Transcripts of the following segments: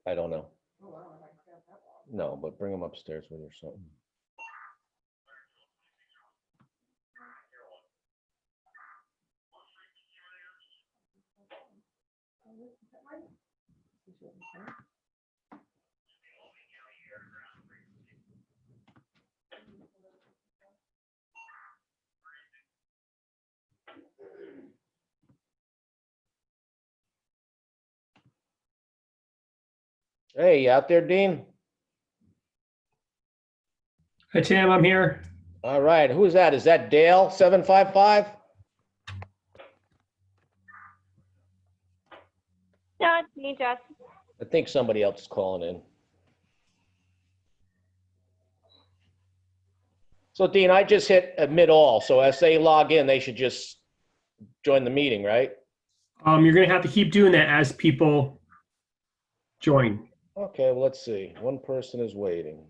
I don't know. No, but bring them upstairs with you or something. Hey, you out there, Dean? Hi, Tim, I'm here. All right, who's that? Is that Dale 755? No, it's me, Jess. I think somebody else is calling in. So Dean, I just hit admit all. So as they log in, they should just join the meeting, right? You're going to have to keep doing that as people join. Okay, well, let's see. One person is waiting.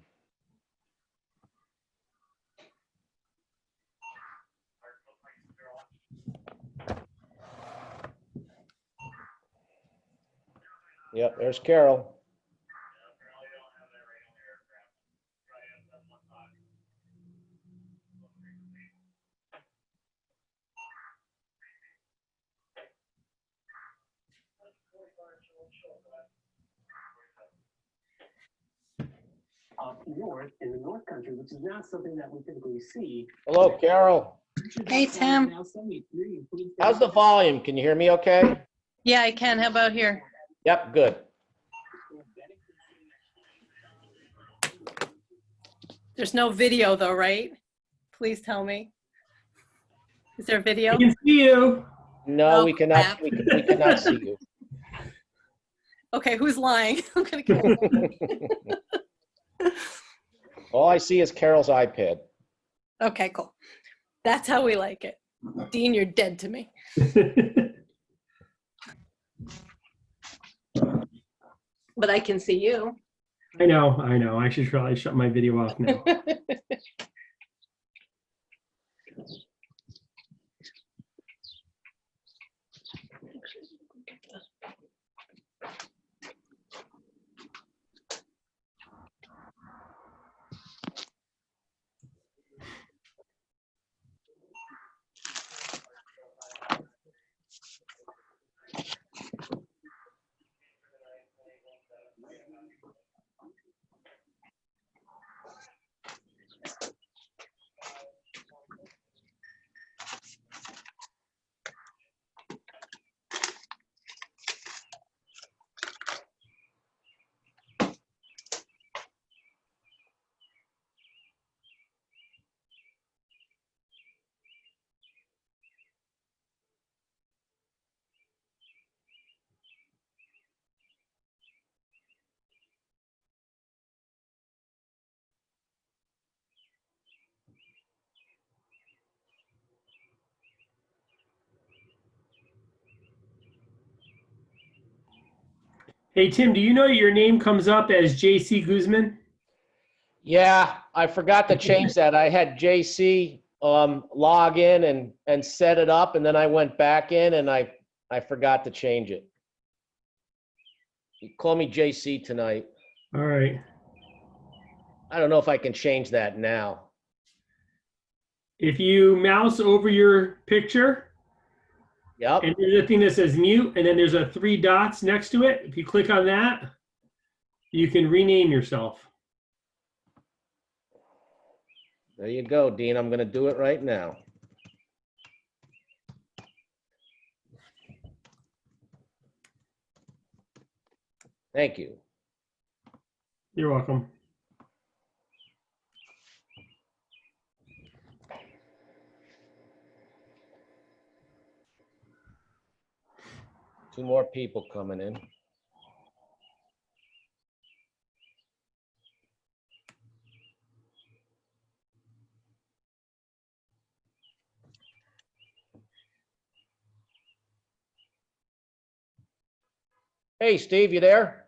Yep, there's Carol. Up north in the North Country, which is not something that we typically see. Hello, Carol. Hey, Tim. How's the volume? Can you hear me okay? Yeah, I can. How about here? Yep, good. There's no video though, right? Please tell me. Is there video? I can see you. No, Oh, we cannot. crap. We cannot see you. Okay, who's lying? I'm gonna kill All I see is Carol's iPad. Okay, cool. That's how we like it. Dean, you're dead to me. But I can see you. I know. I should probably shut my video off now. Hey, Tim, do you know your name comes up as JC Guzman? Yeah, I forgot to change that. I had JC log in and set it up, and then I went back in and I forgot to change it. You call me JC tonight. All right. I don't know if I can change that now. If you mouse over your picture, Yep. and there's a thing that says mute, and then there's a 3 dots next to it. If you click on that, you can rename yourself. There you go, Dean. I'm going to do it right now. Thank you. You're welcome. Two more people coming in. Hey, Steve, you there?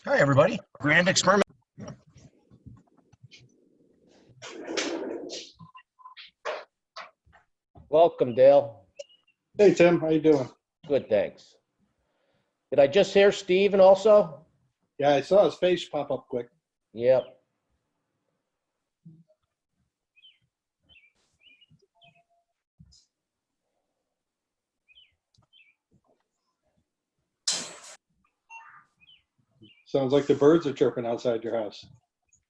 Hi, everybody. Grand experiment. Welcome, Dale. Hey, Tim, how you doing? Good, thanks. Did I just hear Steven also? Yeah, I saw his face pop up quick. Yep. Sounds like the birds are chirping outside your house.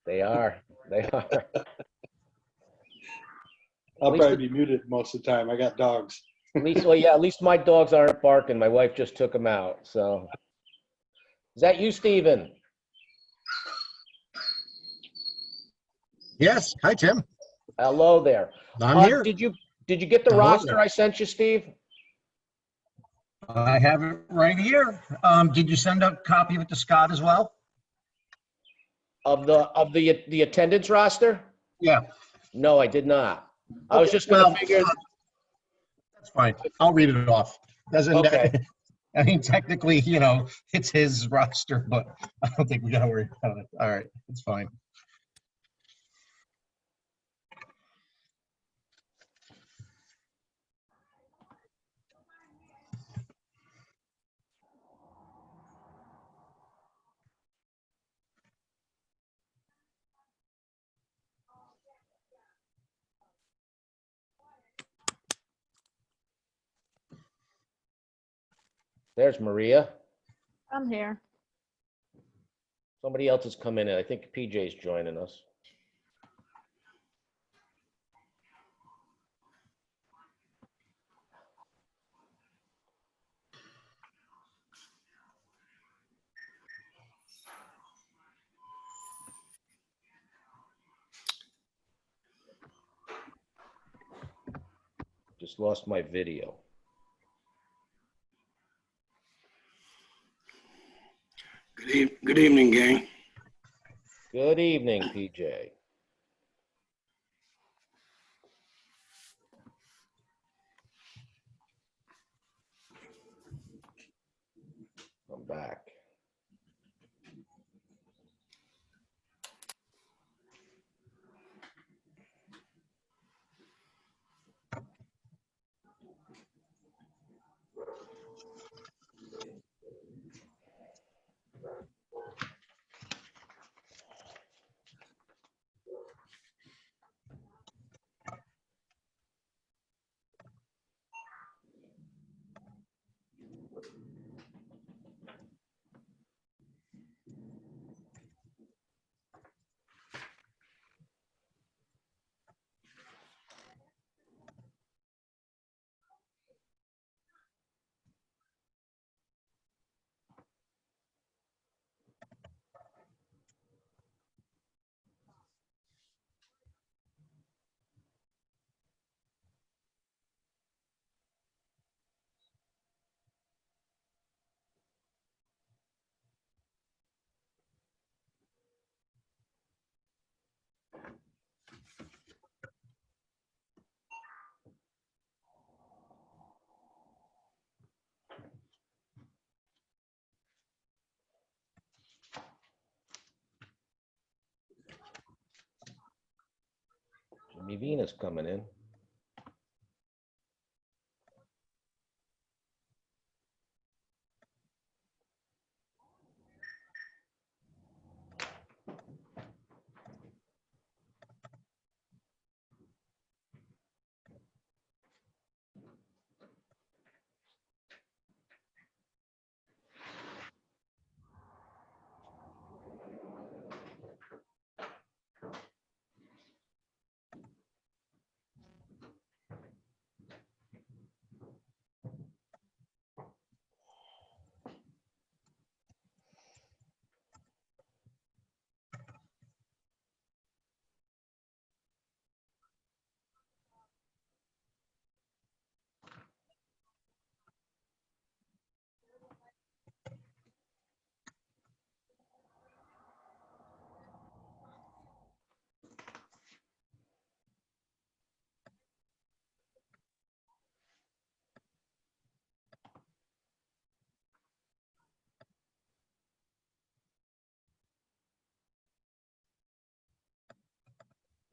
They are. They are. I'll least probably be muted most of the time. I got dogs. At least, well, yeah, at least my dogs aren't barking. My wife just took them out, so. Is that you, Steven? Yes. Hi, Tim. Hello there. I'm here. Did you get the Hello roster there. I sent you, Steve? I have it right here. Did you send a copy of it to Scott as well? Of the attendance roster? Yeah. No, I did not. I was Okay, just gonna well, figure, That's fine. I'll read it off. Doesn't Okay. I mean, technically, you know, it's his roster, but I don't think we gotta worry about it. All right, it's fine. there's Maria. I'm here. Somebody else has come in, and I think PJ's joining us. Just lost my video. Good evening, gang. Good evening, PJ. I'm back. Jimmy Venus coming in.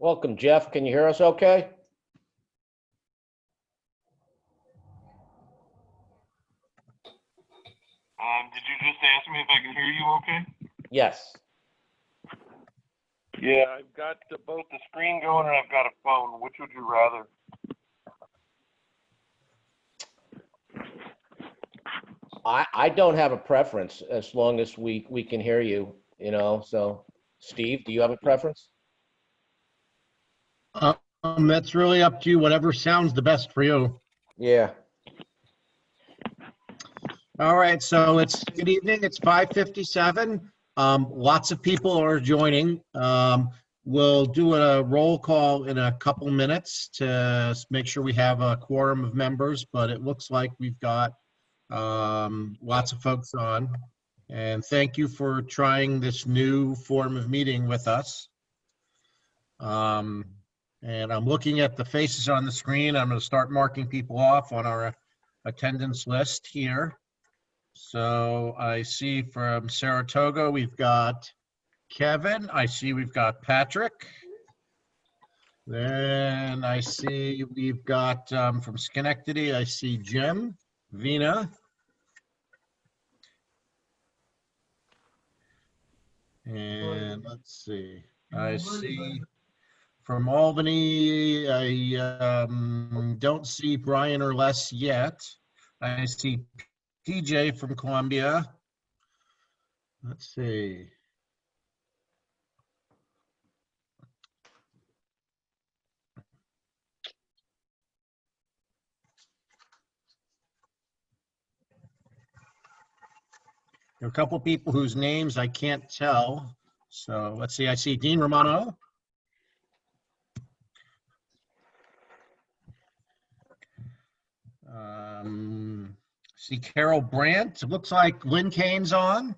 Welcome, Jeff. Can you hear us okay? Did you just ask me if I can hear you okay? Yes. Yeah, I've got both the screen going and I've got a phone. Which would you rather? I don't have a preference as long as we can hear you, so Steve, do you have a preference? That's really up to you, whatever sounds the best for you. Yeah. All right, so it's good evening. It's 5:57. Lots of people are joining. We'll do a roll call in a couple minutes to make sure we have a quorum of members, but it looks like we've got lots of folks on. And thank you for trying this new form of meeting with us. And I'm looking at the faces on the screen. I'm going to start marking people off on our attendance list here. So I see from Saratoga, we've got Kevin. I see we've got Patrick. Then I see we've got from Schenectady, I see Jim, Vina. And let's see, I see from Albany, I don't see Brian or Les yet. I see PJ from Columbia. Let's see. There are a couple people whose names I can't tell. So let's see, I see Dean Romano. See Carol Brandt. It looks like Lynn Kane's on.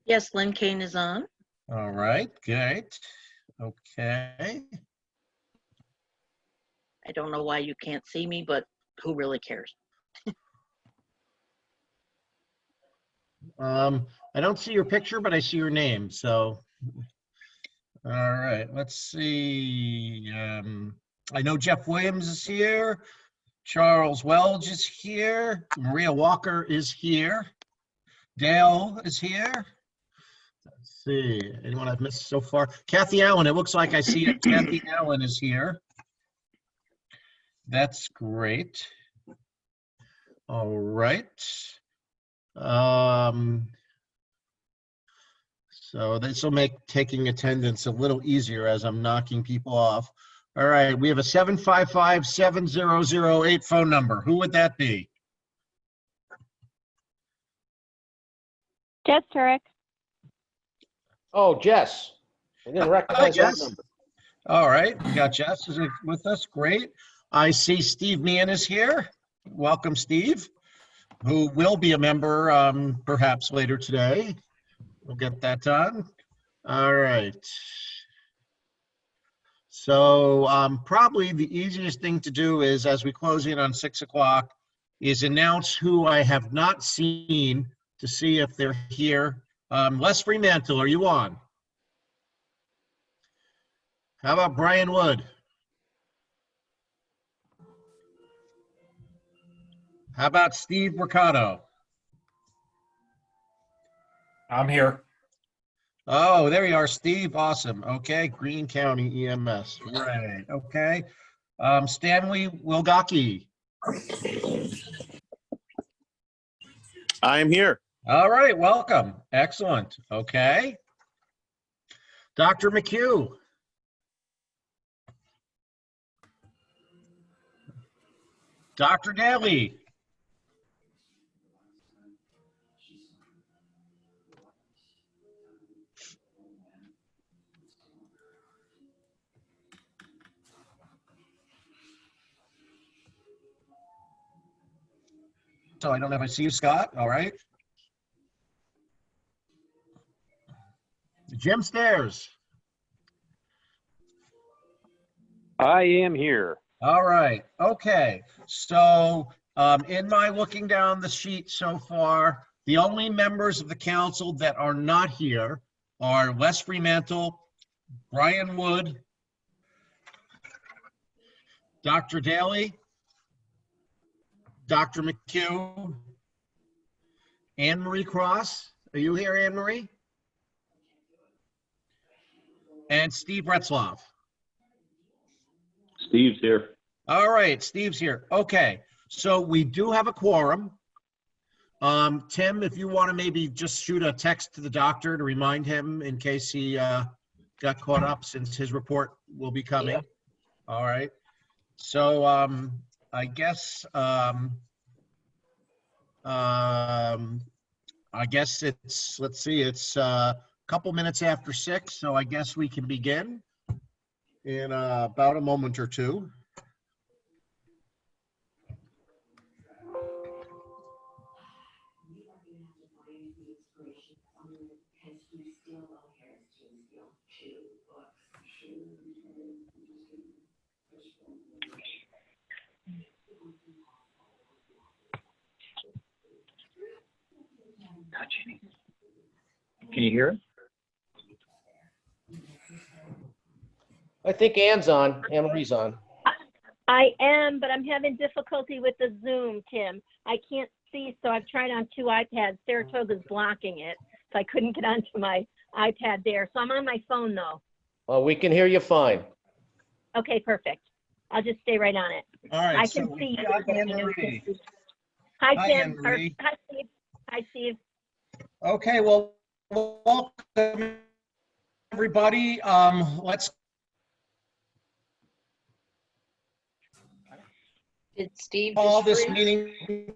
Yes, Lynn Kane is on. All right, great. Okay. I don't know why you can't see me, but who really cares? I don't see your picture, but I see your name. So, all right, let's see. I know Jeff Williams is here. Charles Welch is here. Maria Walker is here. Dale is here. Let's see. Anyone I've missed so far? Kathy Allen. It looks like I see it. Kathy Allen is here. That's great. All right. So this will make taking attendance a little easier as I'm knocking people off. All right, we have a 755-7008 phone number. Who would that be? Jess Turek. Oh, Jess. I didn't Hi, recognize that Jess. number. All right, we got Jess is with us. Great. I see Steve Meehan is here. Welcome, Steve, who will be a member perhaps later today. We'll get that done. All right. So probably the easiest thing to do is, as we close in on 6 o'clock, is announce who I have not seen to see if they're here. Les Fremantle, are you on? How about Brian Wood? How about Steve Mercado? I'm here. Oh, there you are, Steve. Awesome. Okay, Greene County EMS. Right. Okay. Stanley Wilgocki. I am here. All right, welcome. Excellent. Okay. Dr. McHugh. Dr. Daly. So I don't know if I see you, Scott. All right. Jim Stairs. I am here. All right. Okay. So in my looking down the sheet so far, the only members of the council that are not here are Les Fremantle, Brian Wood, Dr. Daly, Dr. McHugh, Anne Marie Cross. Are you here, Anne Marie? And Steve Retzloff. Steve's here. All right, Steve's here. Okay, so we do have a quorum. Tim, if you want to maybe just shoot a text to the doctor to remind him in case he got caught up, since his report will be coming. Yeah. All right. So I guess it's, let's see, it's a couple minutes after 6, so I guess we can begin in about a moment or two. Can you hear it? I think Anne's on. Anne Marie's on. I am, but I'm having difficulty with the Zoom, Tim. I can't see, so I've tried on 2 iPads. Saratoga's blocking it, so I couldn't get onto my iPad there. So I'm on my phone, though. Well, we can hear you fine. Okay, perfect. I'll just stay right on it. All right. I so can we see you. got Anne Marie. Hi, Hi, Tim. Anne Marie. Hi, Steve. Hi, Steve. Okay, well, welcome everybody. Let's Did Steve call just this freeze? meeting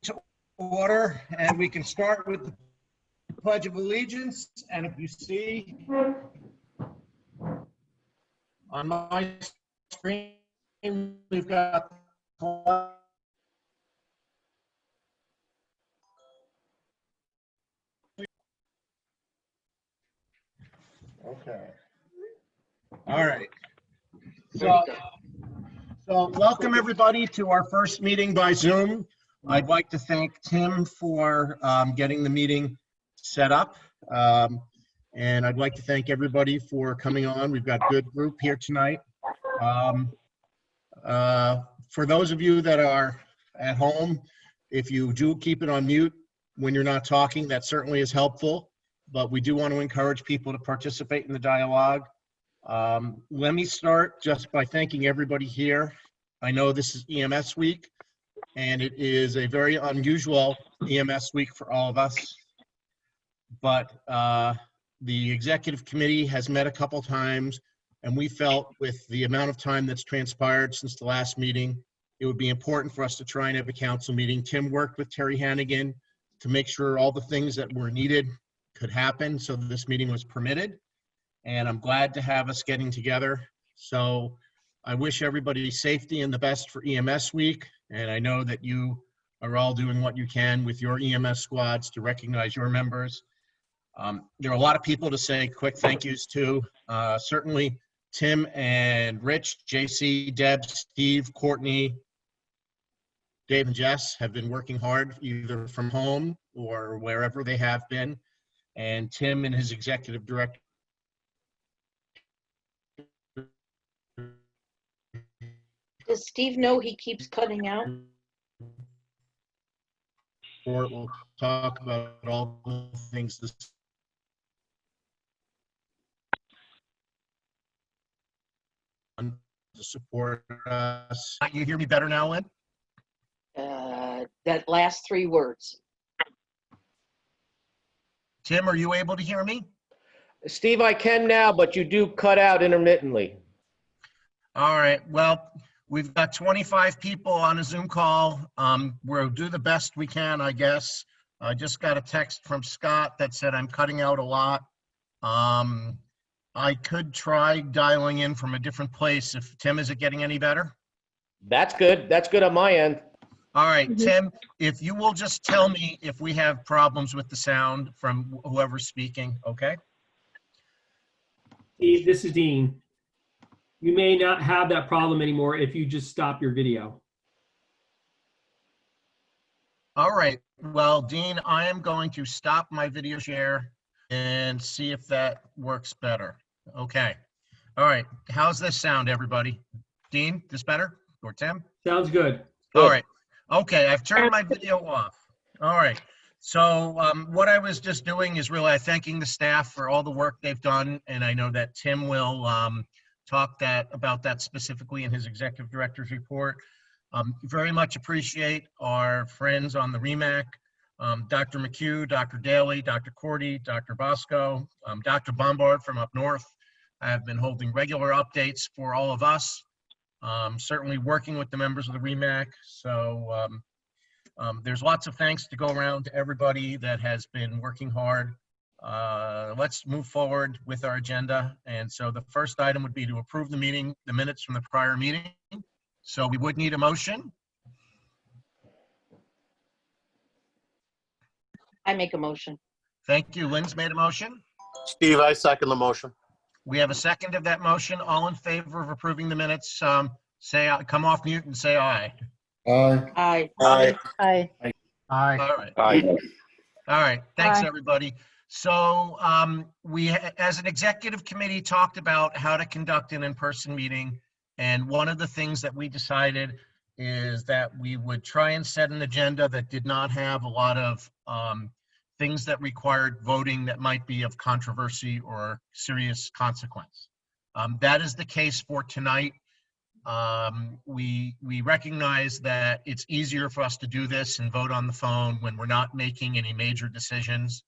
to order, and we can start with the Pledge of Allegiance. And if you see on my screen, we've got okay. All right. So welcome everybody to our first meeting by Zoom. I'd like to thank Tim for getting the meeting set up. And I'd like to thank everybody for coming on. We've got a good group here tonight. For those of you that are at home, if you do keep it on mute when you're not talking, that certainly is helpful. But we do want to encourage people to participate in the dialogue. Let me start just by thanking everybody here. I know this is EMS week, and it is a very unusual EMS week for all of us. But the executive committee has met a couple times, and we felt with the amount of time that's transpired since the last meeting, it would be important for us to try and have a council meeting. Tim worked with Terry Hannigan to make sure all the things that were needed could happen, so this meeting was permitted. And I'm glad to have us getting together. So I wish everybody safety and the best for EMS week. And I know that you are all doing what you can with your EMS squads to recognize your members. There are a lot of people to say quick thank yous to. Certainly Tim and Rich, JC, Deb, Steve, Courtney, Dave and Jess have been working hard either from home or wherever they have been. And Tim and his executive director Does Steve know he keeps cutting out? We'll talk about all the things this to support us. You hear me better now, Lynn? That last 3 words. Tim, are you able to hear me? Steve, I can now, but you do cut out intermittently. All right. Well, we've got 25 people on a Zoom call. We'll do the best we can, I guess. I just got a text from Scott that said I'm cutting out a lot. I could try dialing in from a different place. If Tim, is it getting any better? That's good. That's good on my end. All right, Tim, if you will just tell me if we have problems with the sound from whoever's speaking, okay? Steve, this is Dean. You may not have that problem anymore if you just stop your video. All right. Well, Dean, I am going to stop my video share and see if that works better. Okay. All right. How's this sound, everybody? Dean, this better? Or Tim? Sounds good. All right. Okay, I've turned my video off. All right. So what I was just doing is really thanking the staff for all the work they've done. And I know that Tim will talk about that specifically in his executive director's report. Very much appreciate our friends on the REMAC, Dr. McHugh, Dr. Daly, Dr. Cordy, Dr. Bosco, Dr. Bombard from up north. I have been holding regular updates for all of us, certainly working with the members of the REMAC. So there's lots of thanks to go around to everybody that has been working hard. Let's move forward with our agenda. And so the first item would be to approve the minutes from the prior meeting. So we would need a motion. I make a motion. Thank you. Lynn's made a motion. Steve, I second the motion. We have a second of that motion. All in favor of approving the minutes, say aye. Come off mute and say aye. Aye. Aye. Aye. Aye. All right. Aye. All right. Thanks, Aye. everybody. So we, as an executive committee, talked about how to conduct an in-person meeting. And one of the things that we decided is that we would try and set an agenda that did not have a lot of things that required voting that might be of controversy or serious consequence. That is the case for tonight. We recognize that it's easier for us to do this and vote on the phone when we're not making any major decisions.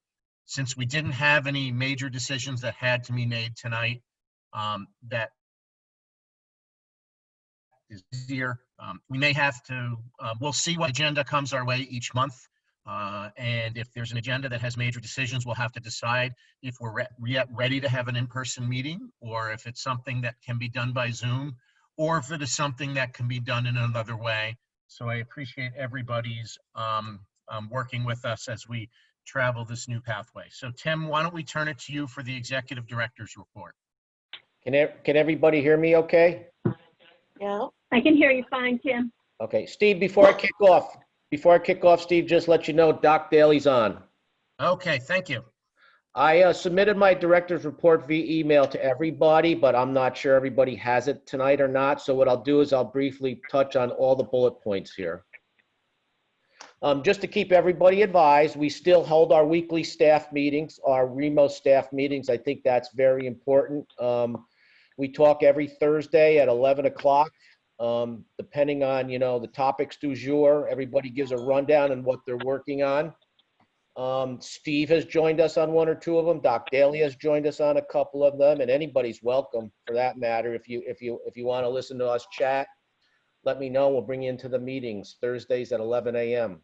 Since we didn't have any major decisions that had to be made tonight, that is easier. We may have to, we'll see what agenda comes our way each month. And if there's an agenda that has major decisions, we'll have to decide if we're ready to have an in-person meeting, or if it's something that can be done by Zoom, or if it is something that can be done in another way. So I appreciate everybody's working with us as we travel this new pathway. So Tim, why don't we turn it to you for the executive director's report? Can everybody hear me okay? Yeah. I can hear you fine, Tim. Okay, Steve, before I kick off, Steve, just let you know, Doc Daly's on. Okay, thank you. I submitted my director's report via email to everybody, but I'm not sure everybody has it tonight or not. So what I'll do is I'll briefly touch on all the bullet points here. Just to keep everybody advised, we still hold our weekly staff meetings, our REMO staff meetings. I think that's very important. We talk every Thursday at 11 o'clock. Depending on, the topics du jour, everybody gives a rundown on what they're working on. Steve has joined us on one or two of them. Doc Daly has joined us on a couple of them, and anybody's welcome for that matter. If you want to listen to us chat, let me know. We'll bring you into the meetings Thursdays at 11 a.m.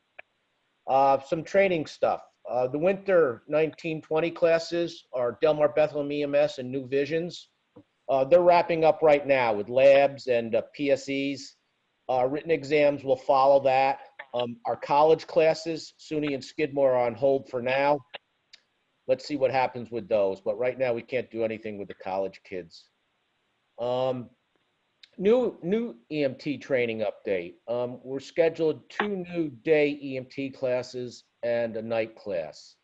Some training stuff. The winter 19-20 classes are Delmar Bethlehem EMS and New Visions. They're wrapping up right now with labs and PSEs. Written exams will follow that. Our college classes, SUNY and Skidmore, are on hold for now. Let's see what happens with those. But right now, we can't do anything with the college kids. New EMT training update. We're scheduled 2 new day EMT classes and a night class.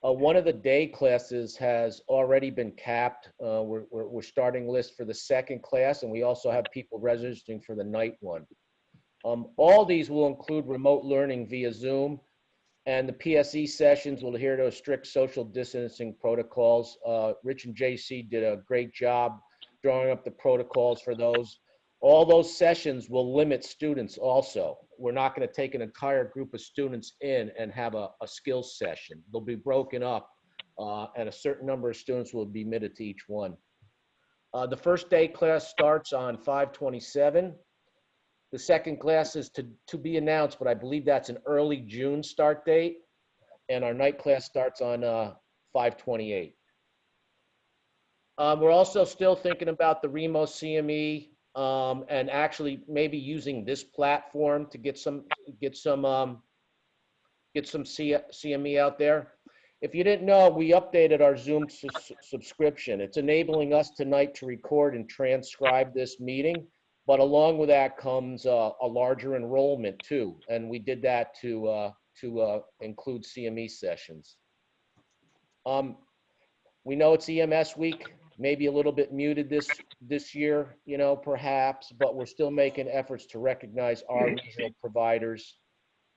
One of the day classes has already been capped. We're starting list for the second class, and we also have people registering for the night one. All these will include remote learning via Zoom, and the PSE sessions will adhere to strict social distancing protocols. Rich and JC did a great job drawing up the protocols for those. All those sessions will limit students also. We're not going to take an entire group of students in and have a skills session. They'll be broken up, and a certain number of students will be admitted to each one. The first day class starts on 5/27. The second class is to be announced, but I believe that's an early June start date. And our night class starts on 5/28. We're also still thinking about the REMO CME and actually maybe using this platform to get some CME out there. If you didn't know, we updated our Zoom subscription. It's enabling us tonight to record and transcribe this meeting. But along with that comes a larger enrollment too, and we did that to include CME sessions. We know it's EMS week, maybe a little bit muted this year, perhaps, but we're still making efforts to recognize our regional providers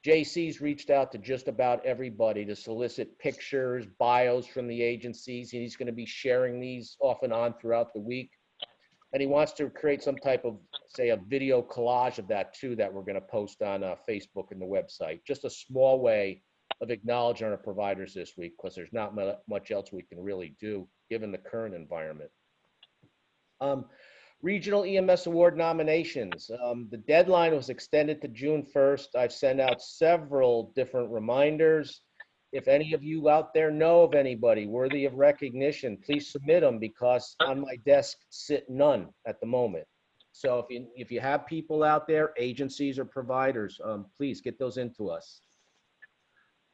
JC's reached out to just about everybody to solicit pictures, bios from the agencies, and he's going to be sharing these off and on throughout the week. And he wants to create some type of, say, a video collage of that too, that we're going to post on Facebook and the website. Just a small way of acknowledging our providers this week, because there's not much else we can really do given the current environment. Regional EMS award nominations. The deadline was extended to June 1st. I've sent out several different reminders. If any of you out there know of anybody worthy of recognition, please submit them, because on my desk sit none at the moment. So if you have people out there, agencies or providers, please get those into us.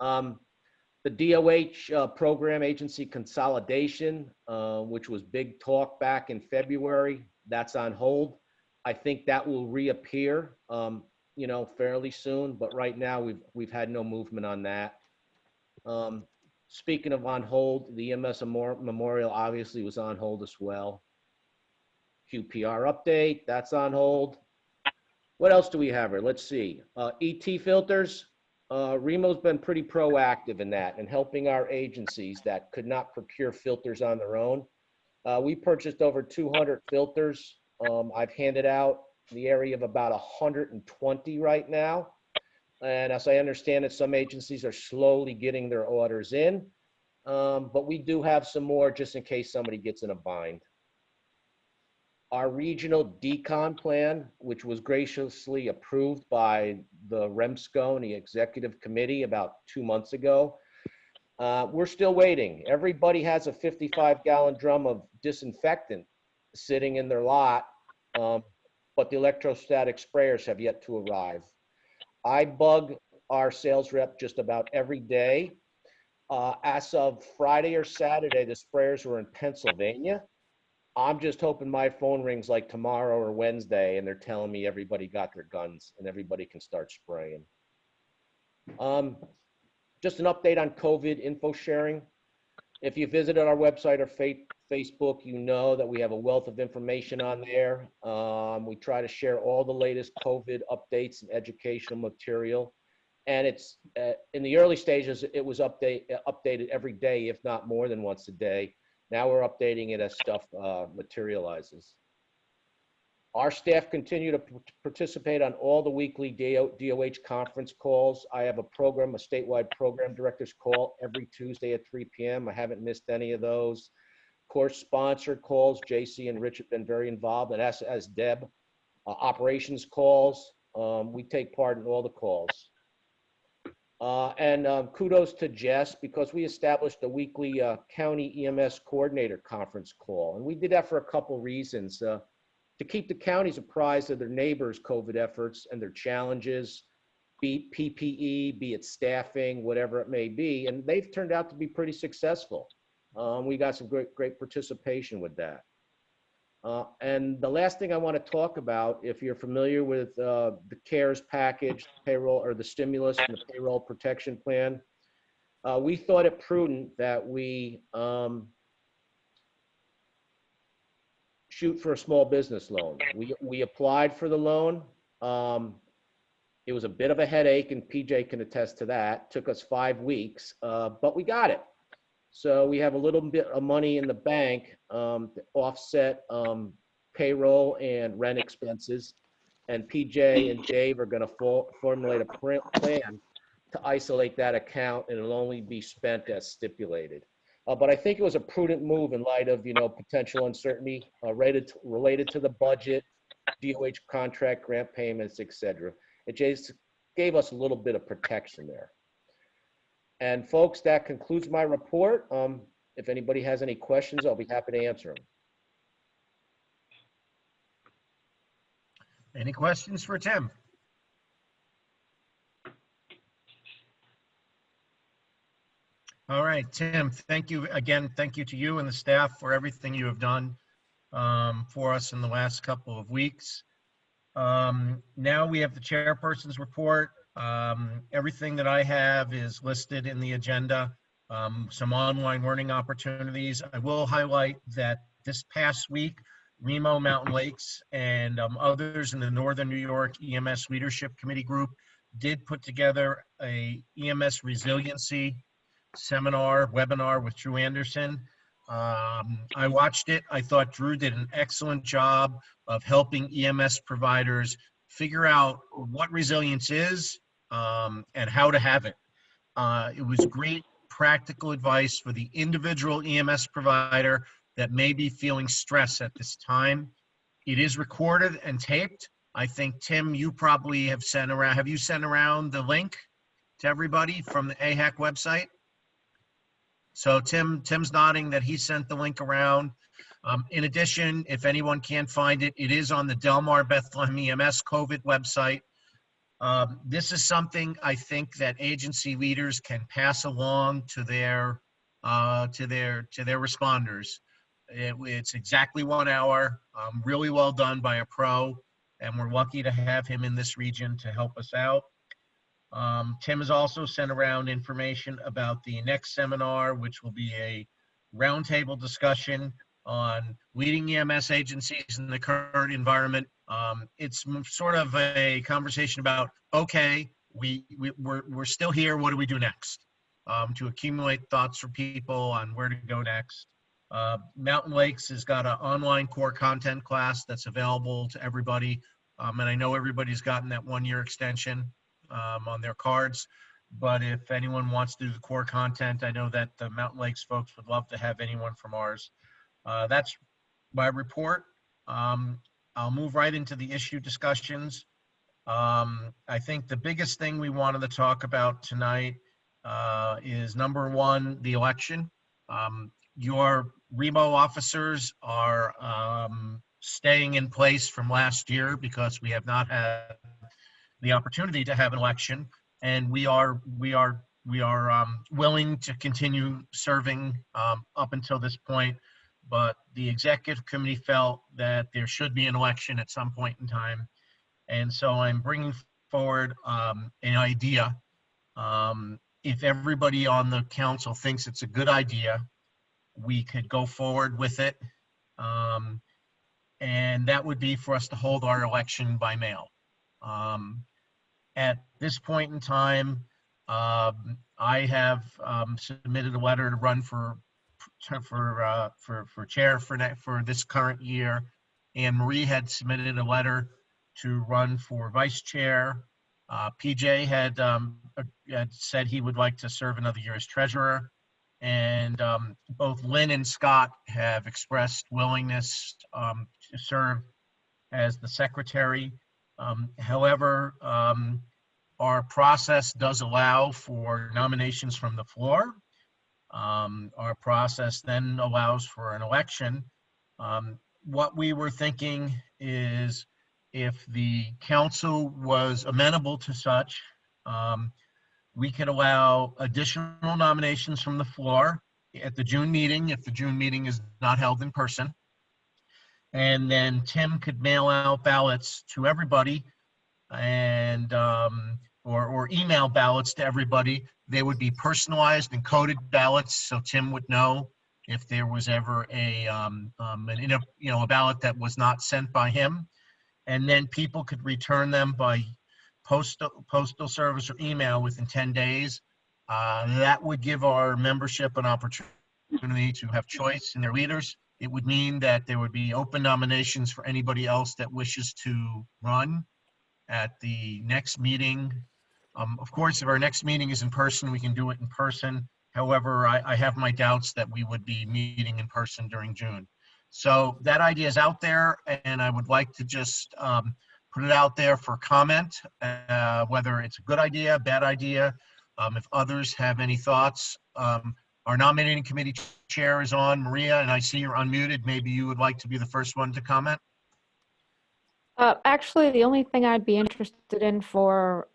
The DOH program agency consolidation, which was big talk back in February, that's on hold. I think that will reappear, fairly soon. But right now, we've had no movement on that. Speaking of on hold, the EMS Memorial obviously was on hold as well. QPR update, that's on hold. What else do we have here? Let's see. ET filters. Remo's been pretty proactive in that and helping our agencies that could not procure filters on their own. We purchased over 200 filters. I've handed out the area of about 120 right now. And as I understand it, some agencies are slowly getting their orders in. But we do have some more just in case somebody gets in a bind. Our regional decon plan, which was graciously approved by the Remsco and the executive committee about 2 months ago, we're still waiting. Everybody has a 55-gallon drum of disinfectant sitting in their lot, but the electrostatic sprayers have yet to arrive. I bug our sales rep just about every day. As of Friday or Saturday, the sprayers were in Pennsylvania. I'm just hoping my phone rings like tomorrow or Wednesday and they're telling me everybody got their guns and everybody can start spraying. Just an update on COVID info sharing. If you visited our website or Facebook, you know that we have a wealth of information on there. We try to share all the latest COVID updates and educational material. And it's in the early stages, it was updated every day, if not more than once a day. Now we're updating it as stuff materializes. Our staff continue to participate on all the weekly DOH conference calls. I have a statewide program director's call every Tuesday at 3 p.m. I haven't missed any of those. Course sponsored calls, JC and Rich have been very involved, and as Deb. Operations calls, we take part in all the calls. Kudos to Jess, because we established a weekly county EMS coordinator conference call. And we did that for a couple reasons. To keep the counties apprised of their neighbors' COVID efforts and their challenges, be it PPE, be it staffing, whatever it may be. And they've turned out to be pretty successful. We got some great participation with that. And the last thing I want to talk about, if you're familiar with the CARES package, payroll, or the stimulus and the payroll protection plan, we thought it prudent that we shoot for a small business loan. We applied for the loan. It was a bit of a headache, and PJ can attest to that. It took us 5 weeks, but we got it. So we have a little bit of money in the bank to offset payroll and rent expenses. And PJ and Dave are going to formulate a plan to isolate that account, and it'll only be spent as stipulated. But I think it was a prudent move in light of potential uncertainty related to the budget, DOH contract, grant payments, etc. It just gave us a little bit of protection there. And folks, that concludes my report. If anybody has any questions, I'll be happy to answer them. Any questions for Tim? All right, Tim, thank you again. Thank you to you and the staff for everything you have done for us in the last couple of weeks. Now we have the chairperson's report. Everything that I have is listed in the agenda. Some online learning opportunities. I will highlight that this past week, Remo, Mountain Lakes, and others in the Northern New York EMS Leadership Committee group did put together a EMS resiliency webinar with Drew Anderson. I watched it. I thought Drew did an excellent job of helping EMS providers figure out what resilience is and how to have it. It was great practical advice for the individual EMS provider that may be feeling stress at this time. It is recorded and taped. I think, Tim, you probably have sent around the link to everybody from the AHAC website? So Tim's nodding that he sent the link around. In addition, if anyone can't find it, it is on the Delmar Bethlehem EMS COVID website. This is something I think that agency leaders can pass along to their responders. It's exactly 1 hour, really well done by a pro, and we're lucky to have him in this region to help us out. Tim has also sent around information about the next seminar, which will be a roundtable discussion on leading EMS agencies in the current environment. It's sort of a conversation about, okay, we're still here. What do we do next? To accumulate thoughts for people on where to go next. Mountain Lakes has got an online core content class that's available to everybody. And I know everybody's gotten that 1-year extension on their cards. But if anyone wants to do the core content, I know that the Mountain Lakes folks would love to have anyone from ours. That's my report. I'll move right into the issue discussions. I think the biggest thing we wanted to talk about tonight is number one, the election. Your REMO officers are staying in place from last year because we have not had the opportunity to have an election, and we are willing to continue serving up until this point. But the executive committee felt that there should be an election at some point in time. And so I'm bringing forward an idea. If everybody on the council thinks it's a good idea, we could go forward with it. And that would be for us to hold our election by mail. At this point in time, I have submitted a letter to run for chair for this current year. Anne Marie had submitted a letter to run for vice chair. PJ had said he would like to serve another year as treasurer. And both Lynn and Scott have expressed willingness to serve as the secretary. However, our process does allow for nominations from the floor. Our process then allows for an election. What we were thinking is if the council was amenable to such, we could allow additional nominations from the floor at the June meeting, if the June meeting is not held in person. And then Tim could mail out ballots to everybody and or email ballots to everybody. They would be personalized and coded ballots, so Tim would know if there was ever a ballot that was not sent by him. And then people could return them by postal service or email within 10 days. That would give our membership an opportunity to have choice in their leaders. It would mean that there would be open nominations for anybody else that wishes to run at the next meeting. Of course, if our next meeting is in person, we can do it in person. However, I have my doubts that we would be meeting in person during June. So that idea is out there, and I would like to just put it out there for comment, whether it's a good idea, bad idea. If others have any thoughts. Our nominating committee chair is on, Maria, and I see you're unmuted. Maybe you would like to be the first one to comment. Actually, the only thing I'd be interested in for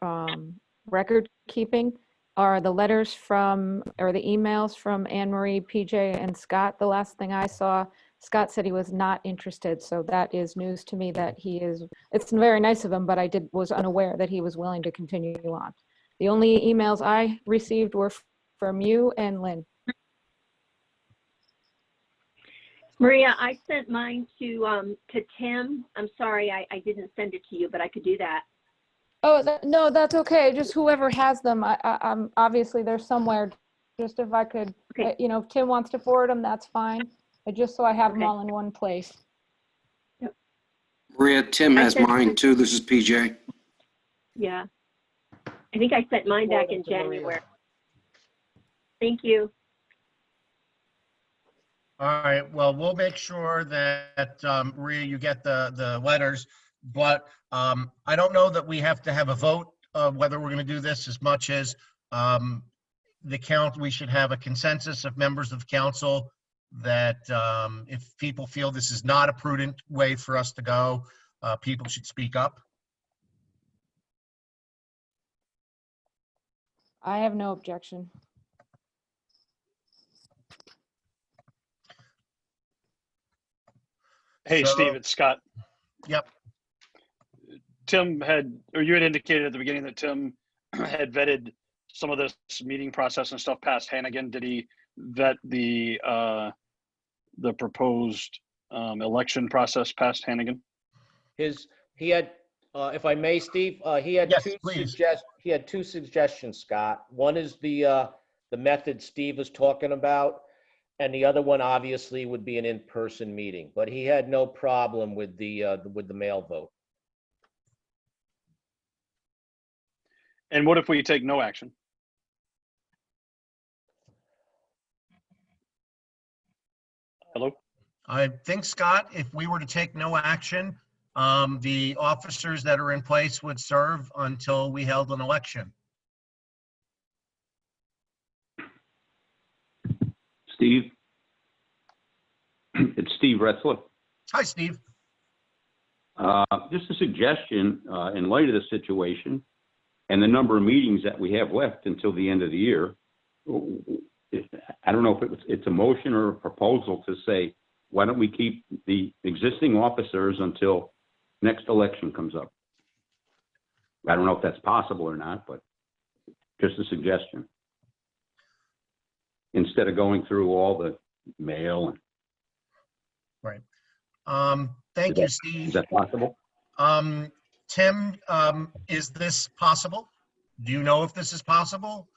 record keeping are the letters from, or the emails from Anne Marie, PJ, and Scott. The last thing I saw, Scott said he was not interested. So that is news to me that he is. It's very nice of him, but I was unaware that he was willing to continue on. The only emails I received were from you and Lynn. Maria, I sent mine to Tim. I'm sorry I didn't send it to you, but I could do that. Oh, no, that's okay. Just whoever has them, I'm obviously they're somewhere. Just if I could, Okay. you know, if Tim wants to forward them, that's fine. But just so I have them Okay. all in one place. Maria, Tim I has sent mine mine. too. This is PJ. Yeah. I think I sent mine back in Forward them to Maria. January. Thank you. All right, well, we'll make sure that, Maria, you get the letters, but I don't know that we have to have a vote of whether we're going to do this as much as we should have a consensus of members of council that if people feel this is not a prudent way for us to go, people should speak up. I have no objection. Hey, So- Steve, it's Scott. Yep. Tim you had indicated at the beginning that Tim had vetted some of this meeting process and stuff past Hannigan. Did he vet the proposed election process past Hannigan? He had, if I may, Steve, he had Yes, please. two suggestions, Scott. One is the method Steve was talking about, and the other one obviously would be an in-person meeting. But he had no problem with the mail vote. And what if we take no action? Hello? I think, Scott, if we were to take no action, the officers that are in place would serve until we held an election. Steve? It's Steve Retzler. Hi, Steve. Just a suggestion, in light of the situation and the number of meetings that we have left until the end of the year, I don't know if it's a motion or a proposal to say, why don't we keep the existing officers until next election comes up? I don't know if that's possible or not, but just a suggestion. Instead of going through all the mail. And Right. Thank you, Steve. Is that possible? Tim, is this possible? Do you know if this is possible?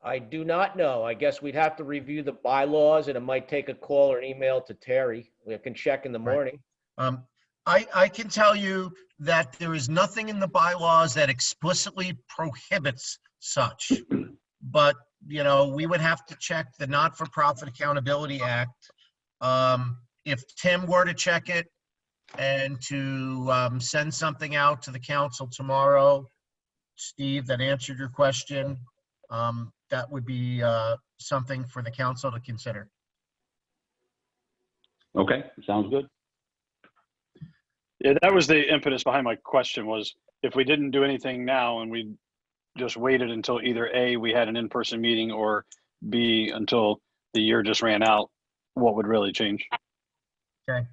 I do not know. I guess we'd have to review the bylaws, and it might take a call or an email to Terry. We can check in the morning. I can tell you that there is nothing in the bylaws that explicitly prohibits such. But, you know, we would have to check the Not-for-Profit Accountability Act. If Tim were to check it and to send something out to the council tomorrow, Steve, that answered your question, that would be something for the council to consider. Okay, sounds good. Yeah, that was the impetus behind my question, was if we didn't do anything now and we just waited until either A, we had an in-person meeting, or B, until the year just ran out, what would really change? Okay.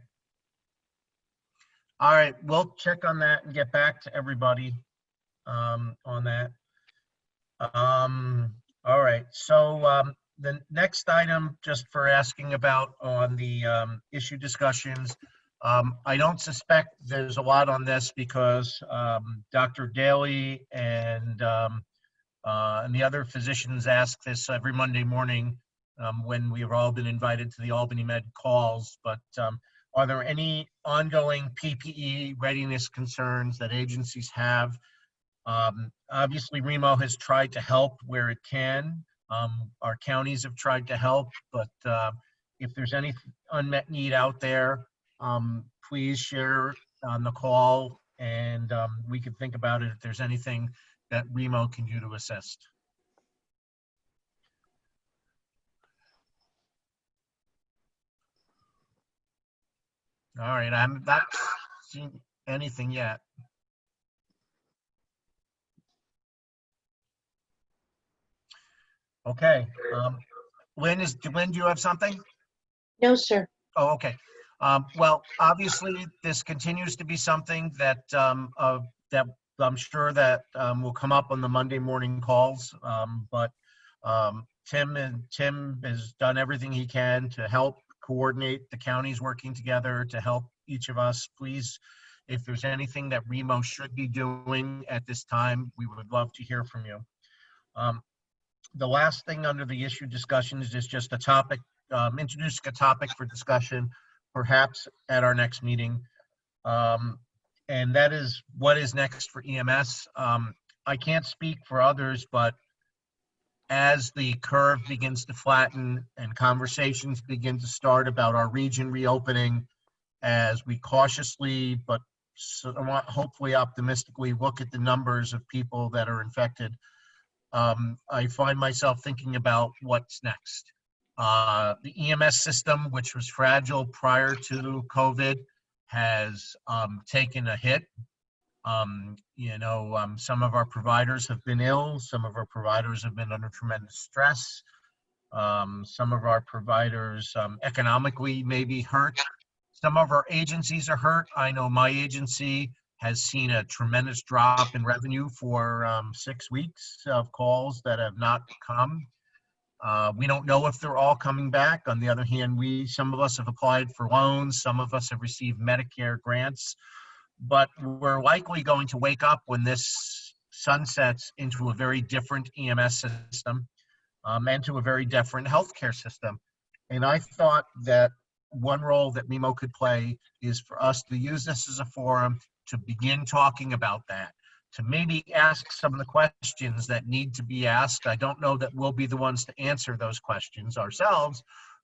All right, we'll check on that and get back to everybody on that. All right, so the next item, just for asking about on the issue discussions, I don't suspect there's a lot on this because Dr. Daly and the other physicians ask this every Monday morning when we've all been invited to the Albany Med calls. But are there any ongoing PPE readiness concerns that agencies have? Obviously, Remo has tried to help where it can. Our counties have tried to help, but if there's any unmet need out there, please share on the call, and we can think about it if there's anything that Remo can do to assist. All right, I'm not seeing anything yet. Okay. Lynn, do you have something? No, sir. Oh, okay. Well, obviously, this continues to be something that that I'm sure that will come up on the Monday morning calls. But Tim has done everything he can to help coordinate the counties working together to help each of us. Please If there's anything that Remo should be doing at this time, we would love to hear from you. The last thing under the issue discussions is just a topic, introducing a topic for discussion, perhaps at our next meeting. And that is what is next for EMS. I can't speak for others, but as the curve begins to flatten and conversations begin to start about our region reopening, as we cautiously but somewhat hopefully optimistically look at the numbers of people that are infected, I find myself thinking about what's next. The EMS system, which was fragile prior to COVID, has taken a hit. Some of our providers have been ill. Some of our providers have been under tremendous stress. Some of our providers economically may be hurt. Some of our agencies are hurt. I know my agency has seen a tremendous drop in revenue for 6 weeks of calls that have not come. We don't know if they're all coming back. On the other hand, some of us have applied for loans. Some of us have received Medicare grants. But we're likely going to wake up when this sunsets into a very different EMS system and to a very different healthcare system. And I thought that one role that Memo could play is for us to use this as a forum to begin talking about that, to maybe ask some of the questions that need to be asked. I don't know that we'll be the ones to answer those questions ourselves,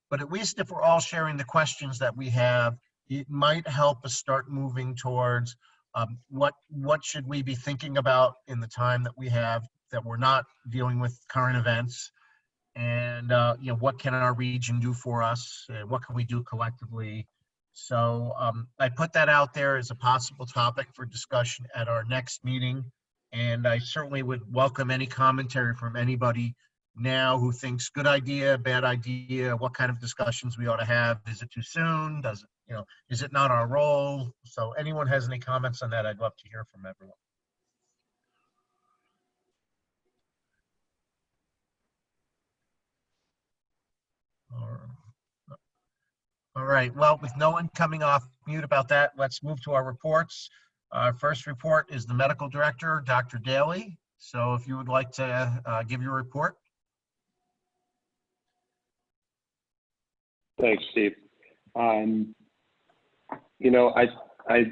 but at least if we're all sharing the questions that we have, it might help us start moving towards what should we be thinking about in the time that we have, that we're not dealing with current events, and what can our region do for us, what can we do collectively. So I put that out there as a possible topic for discussion at our next meeting, and I certainly would welcome any commentary from anybody now who thinks good idea, bad idea, what kind of discussions we ought to have. Is it too soon? Does it, is it not our role? So anyone has any comments on that, I'd love to hear from everyone. All right, well, with no one coming off mute about that, let's move to our reports. Our first report is the medical director, Dr. Daly. So if you would like to give your report. Thanks, Steve. I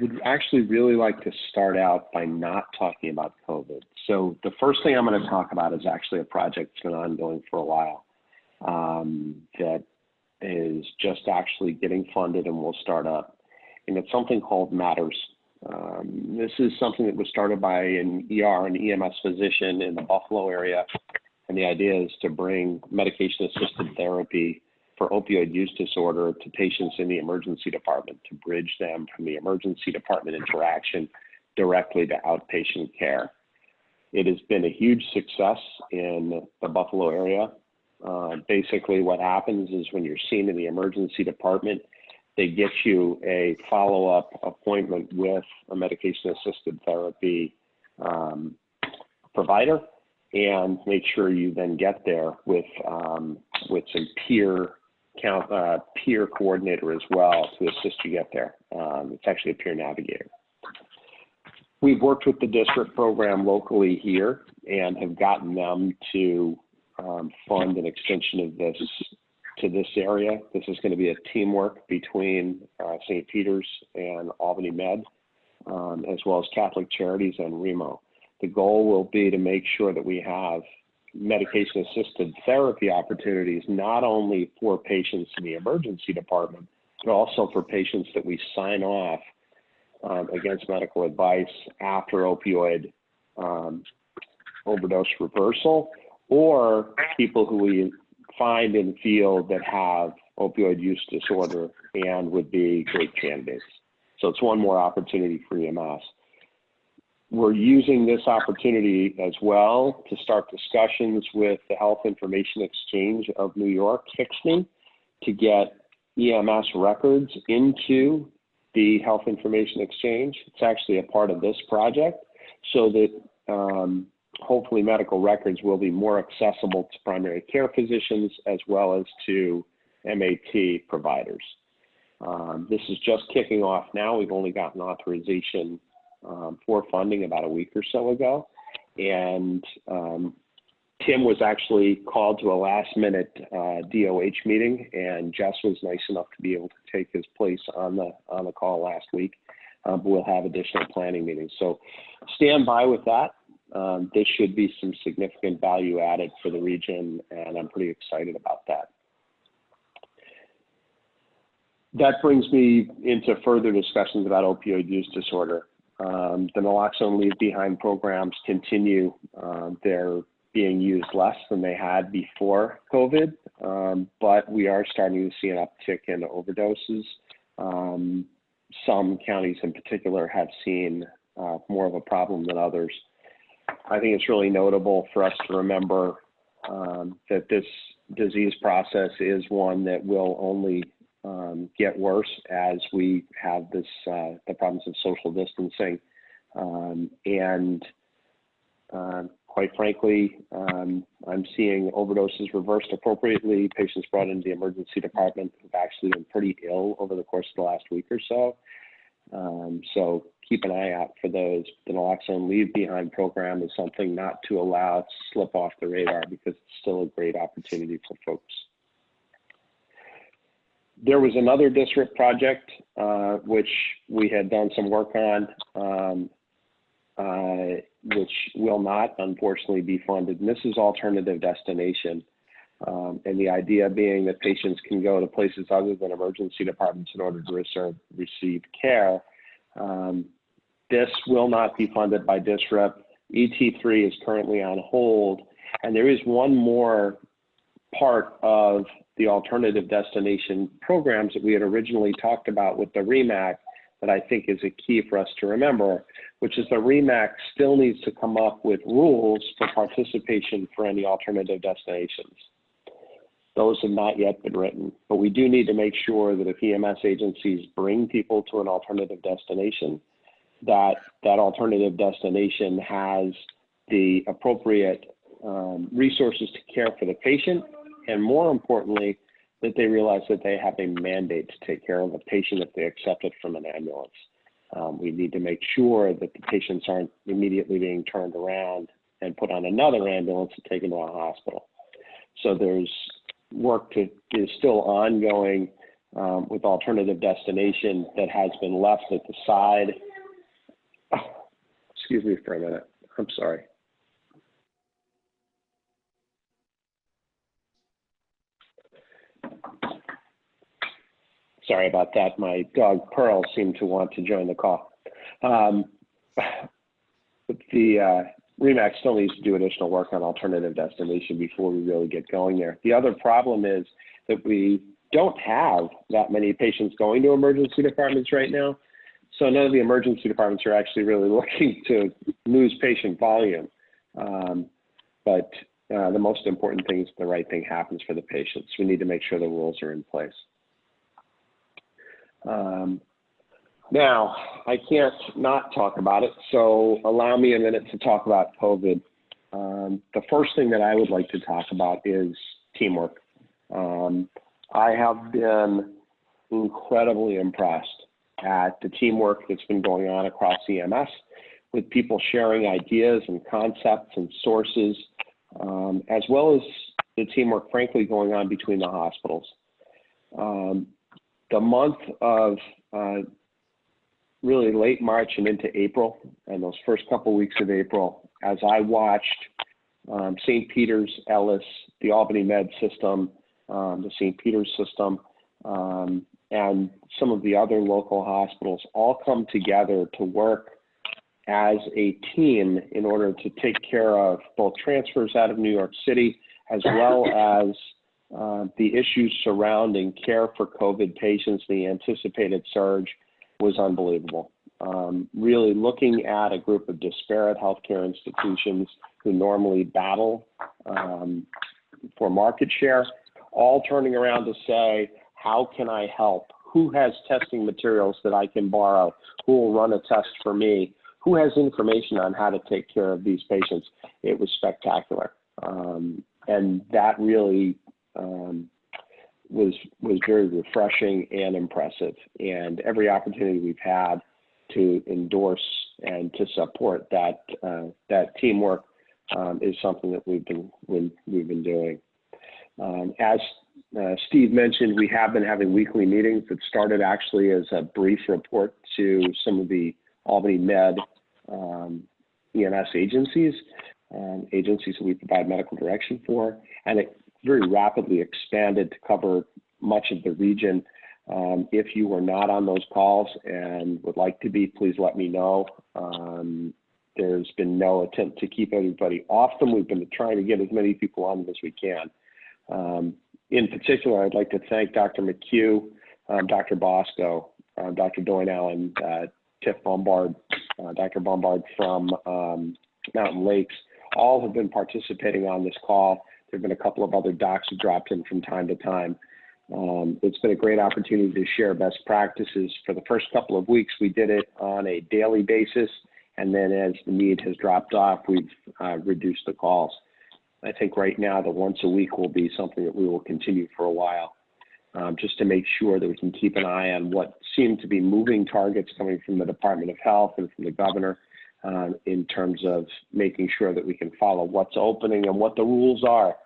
would actually really like to start out by not talking about COVID. So the first thing I'm going to talk about is actually a project that's been ongoing for a while that is just actually getting funded and will start up. And it's something called Matters. This is something that was started by an EMS physician in the Buffalo area. And the idea is to bring medication-assisted therapy for opioid use disorder to patients in the emergency department, to bridge them from the emergency department interaction directly to outpatient care. It has been a huge success in the Buffalo area. Basically what happens is when you're seen in the emergency department, they get you a follow-up appointment with a medication-assisted therapy provider, and make sure you then get there with some peer coordinator as well to assist you get there. It's actually a peer navigator. We've worked with the district program locally here and have gotten them to fund an extension of this to this area. This is going to be a teamwork between St. Peter's and Albany Med, as well as Catholic Charities and Remo. The goal will be to make sure that we have medication-assisted therapy opportunities, not only for patients in the emergency department, but also for patients that we sign off against medical advice after opioid overdose reversal, or people who we find in the field that have opioid use disorder and would be great candidates. So it's one more opportunity for EMS. We're using this opportunity as well to start discussions with the Health Information Exchange of New York, HIXNY, to get EMS records into the Health Information Exchange. It's actually a part of this project, so that hopefully medical records will be more accessible to primary care physicians as well as to MAT providers. This is just kicking off now. We've only gotten authorization for funding about a week or so ago. And Tim was actually called to a last-minute DOH meeting, and Jess was nice enough to be able to take his place on the call last week. But we'll have additional planning meetings. So stand by with that. There should be some significant value added for the region, and I'm pretty excited about that. That brings me into further discussions about opioid use disorder. The naloxone leave behind programs continue. They're being used less than they had before COVID, but we are starting to see an uptick in overdoses. Some counties in particular have seen more of a problem than others. I think it's really notable for us to remember that this disease process is one that will only get worse as we have this the problems of social distancing, and quite frankly, I'm seeing overdoses reversed appropriately. Patients brought into the emergency department have actually been pretty ill over the course of the last week or so. So keep an eye out for those. The naloxone leave behind program is something not to allow to slip off the radar, because it's still a great opportunity for folks. There was another district project which we had done some work on, which will not, unfortunately, be funded. And this is alternative destination. And the idea being that patients can go to places other than emergency departments in order to receive care. This will not be funded by DSRIP. ET3 is currently on hold. And there is one more part of the alternative destination programs that we had originally talked about with the REMAC that I think is a key for us to remember, which is the REMAC still needs to come up with rules for participation for any alternative destinations. Those have not yet been written, but we do need to make sure that if EMS agencies bring people to an alternative destination, that alternative destination has the appropriate resources to care for the patient, and more importantly, that they realize that they have a mandate to take care of a patient if they accept it from an ambulance. We need to make sure that the patients aren't immediately being turned around and put on another ambulance and taken to a hospital. So there's work is still ongoing with alternative destination that has been left at the side. Oh, excuse me for a minute. I'm sorry. Sorry about that. My dog Pearl seemed to want to join the call. But the REMAC still needs to do additional work on alternative destination before we really get going there. The other problem is that we don't have that many patients going to emergency departments right now. So none of the emergency departments are actually really looking to lose patient volume. But the most important thing is the right thing happens for the patients. We need to make sure the rules are in place. Now, I can't not talk about it, so allow me a minute to talk about COVID. The first thing that I would like to talk about is teamwork. I have been incredibly impressed at the teamwork that's been going on across EMS, with people sharing ideas and concepts and sources, as well as the teamwork, frankly, going on between the hospitals. The month of really late March and into April, and those first couple weeks of April, as I watched St. Peter's, Ellis, the Albany Med system, the St. Peter's system, and some of the other local hospitals all come together to work as a team in order to take care of both transfers out of New York City, as well as the issues surrounding care for COVID patients, the anticipated surge, was unbelievable. Really looking at a group of disparate healthcare institutions who normally battle for market share, all turning around to say, how can I help? Who has testing materials that I can borrow? Who will run a test for me? Who has information on how to take care of these patients? It was spectacular. And that really was very refreshing and impressive. And every opportunity we've had to endorse and to support that teamwork is something that we've been doing. As Steve mentioned, we have been having weekly meetings that started actually as a brief report to some of the Albany Med EMS agencies that we provide medical direction for, and it very rapidly expanded to cover much of the region. If you were not on those calls and would like to be, please let me know. There's been no attempt to keep everybody off them. We've been trying to get as many people on them as we can. In particular, I'd like to thank Dr. McHugh, Dr. Bosco, Dr. Doyne Allen, Tiff Bombard, Dr. Bombard from Mountain Lakes. All have been participating on this call. There have been a couple of other docs who dropped in from time to time. It's been a great opportunity to share best practices. For the first couple of weeks, we did it on a daily basis, and then as the need has dropped off, we've reduced the calls. I think right now the once a week will be something that we will continue for a while, just to make sure that we can keep an eye on what seem to be moving targets coming from the Department of Health and from the governor in terms of making sure that we can follow what's opening and what the rules are,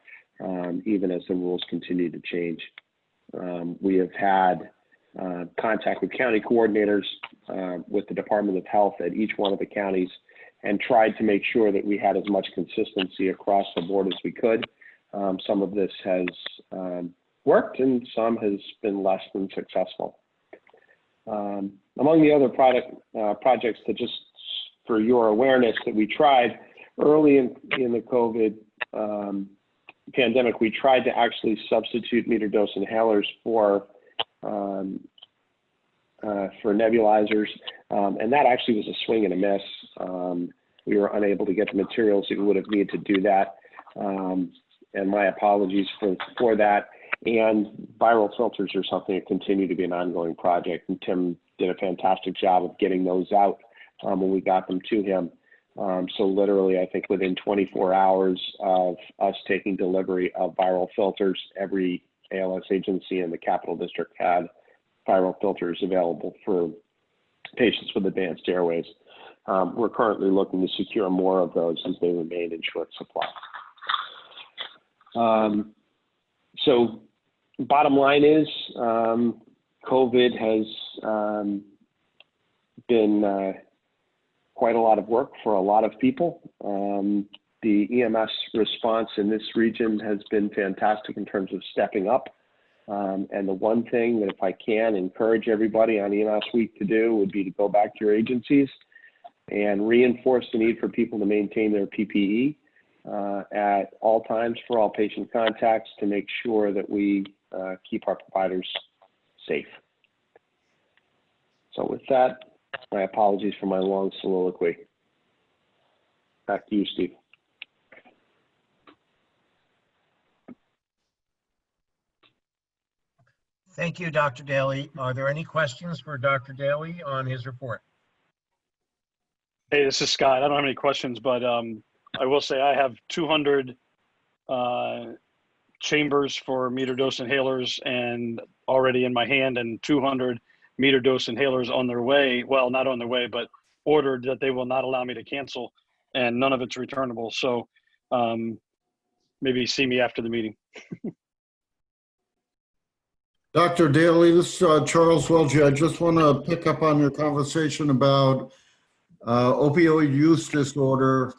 even as the rules continue to change. We have had contact with county coordinators with the Department of Health at each one of the counties and tried to make sure that we had as much consistency across the board as we could. Some of this has worked and some has been less than successful. Among the other projects that, just for your awareness, that we tried early in the COVID pandemic, we tried to actually substitute meter dose inhalers for nebulizers, and that actually was a swing and a miss. We were unable to get the materials that we would have needed to do that, and my apologies for that. And viral filters are something that continue to be an ongoing project, and Tim did a fantastic job of getting those out when we got them to him. So literally, I think within 24 hours of us taking delivery of viral filters, every ALS agency in the Capital District had viral filters available for patients with advanced airways. We're currently looking to secure more of those as they remain in short supply. So bottom line is, COVID has been quite a lot of work for a lot of people. The EMS response in this region has been fantastic in terms of stepping up. And the one thing that, if I can encourage everybody on EMS Week to do, would be to go back to your agencies and reinforce the need for people to maintain their PPE at all times for all patient contacts, to make sure that we keep our providers safe. So with that, my apologies for my long soliloquy. Back to you, Steve. Thank you, Dr. Daly. Are there any questions for Dr. Daly on his report? Hey, this is Scott. I don't have any questions, but I will say I have 200 chambers for meter dose inhalers and already in my hand, and 200 meter dose inhalers on their way. Well, not on their way, but ordered, that they will not allow me to cancel, and none of it's returnable. So maybe see me after the meeting. Dr. Daly, this is Charles Welge. I just want to pick up on your conversation about opioid use disorder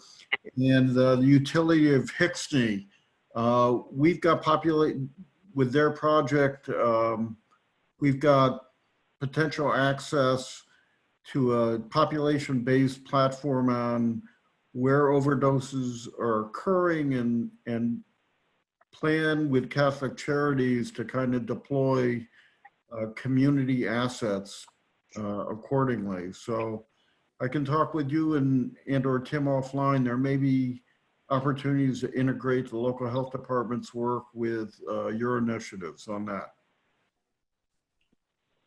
and the utility of Hixney. We've got with their project, we've got potential access to a population-based platform on where overdoses are occurring, and plan with Catholic Charities to kind of deploy community assets accordingly. So I can talk with you and or Tim offline. There may be opportunities to integrate the local health department's work with your initiatives on that.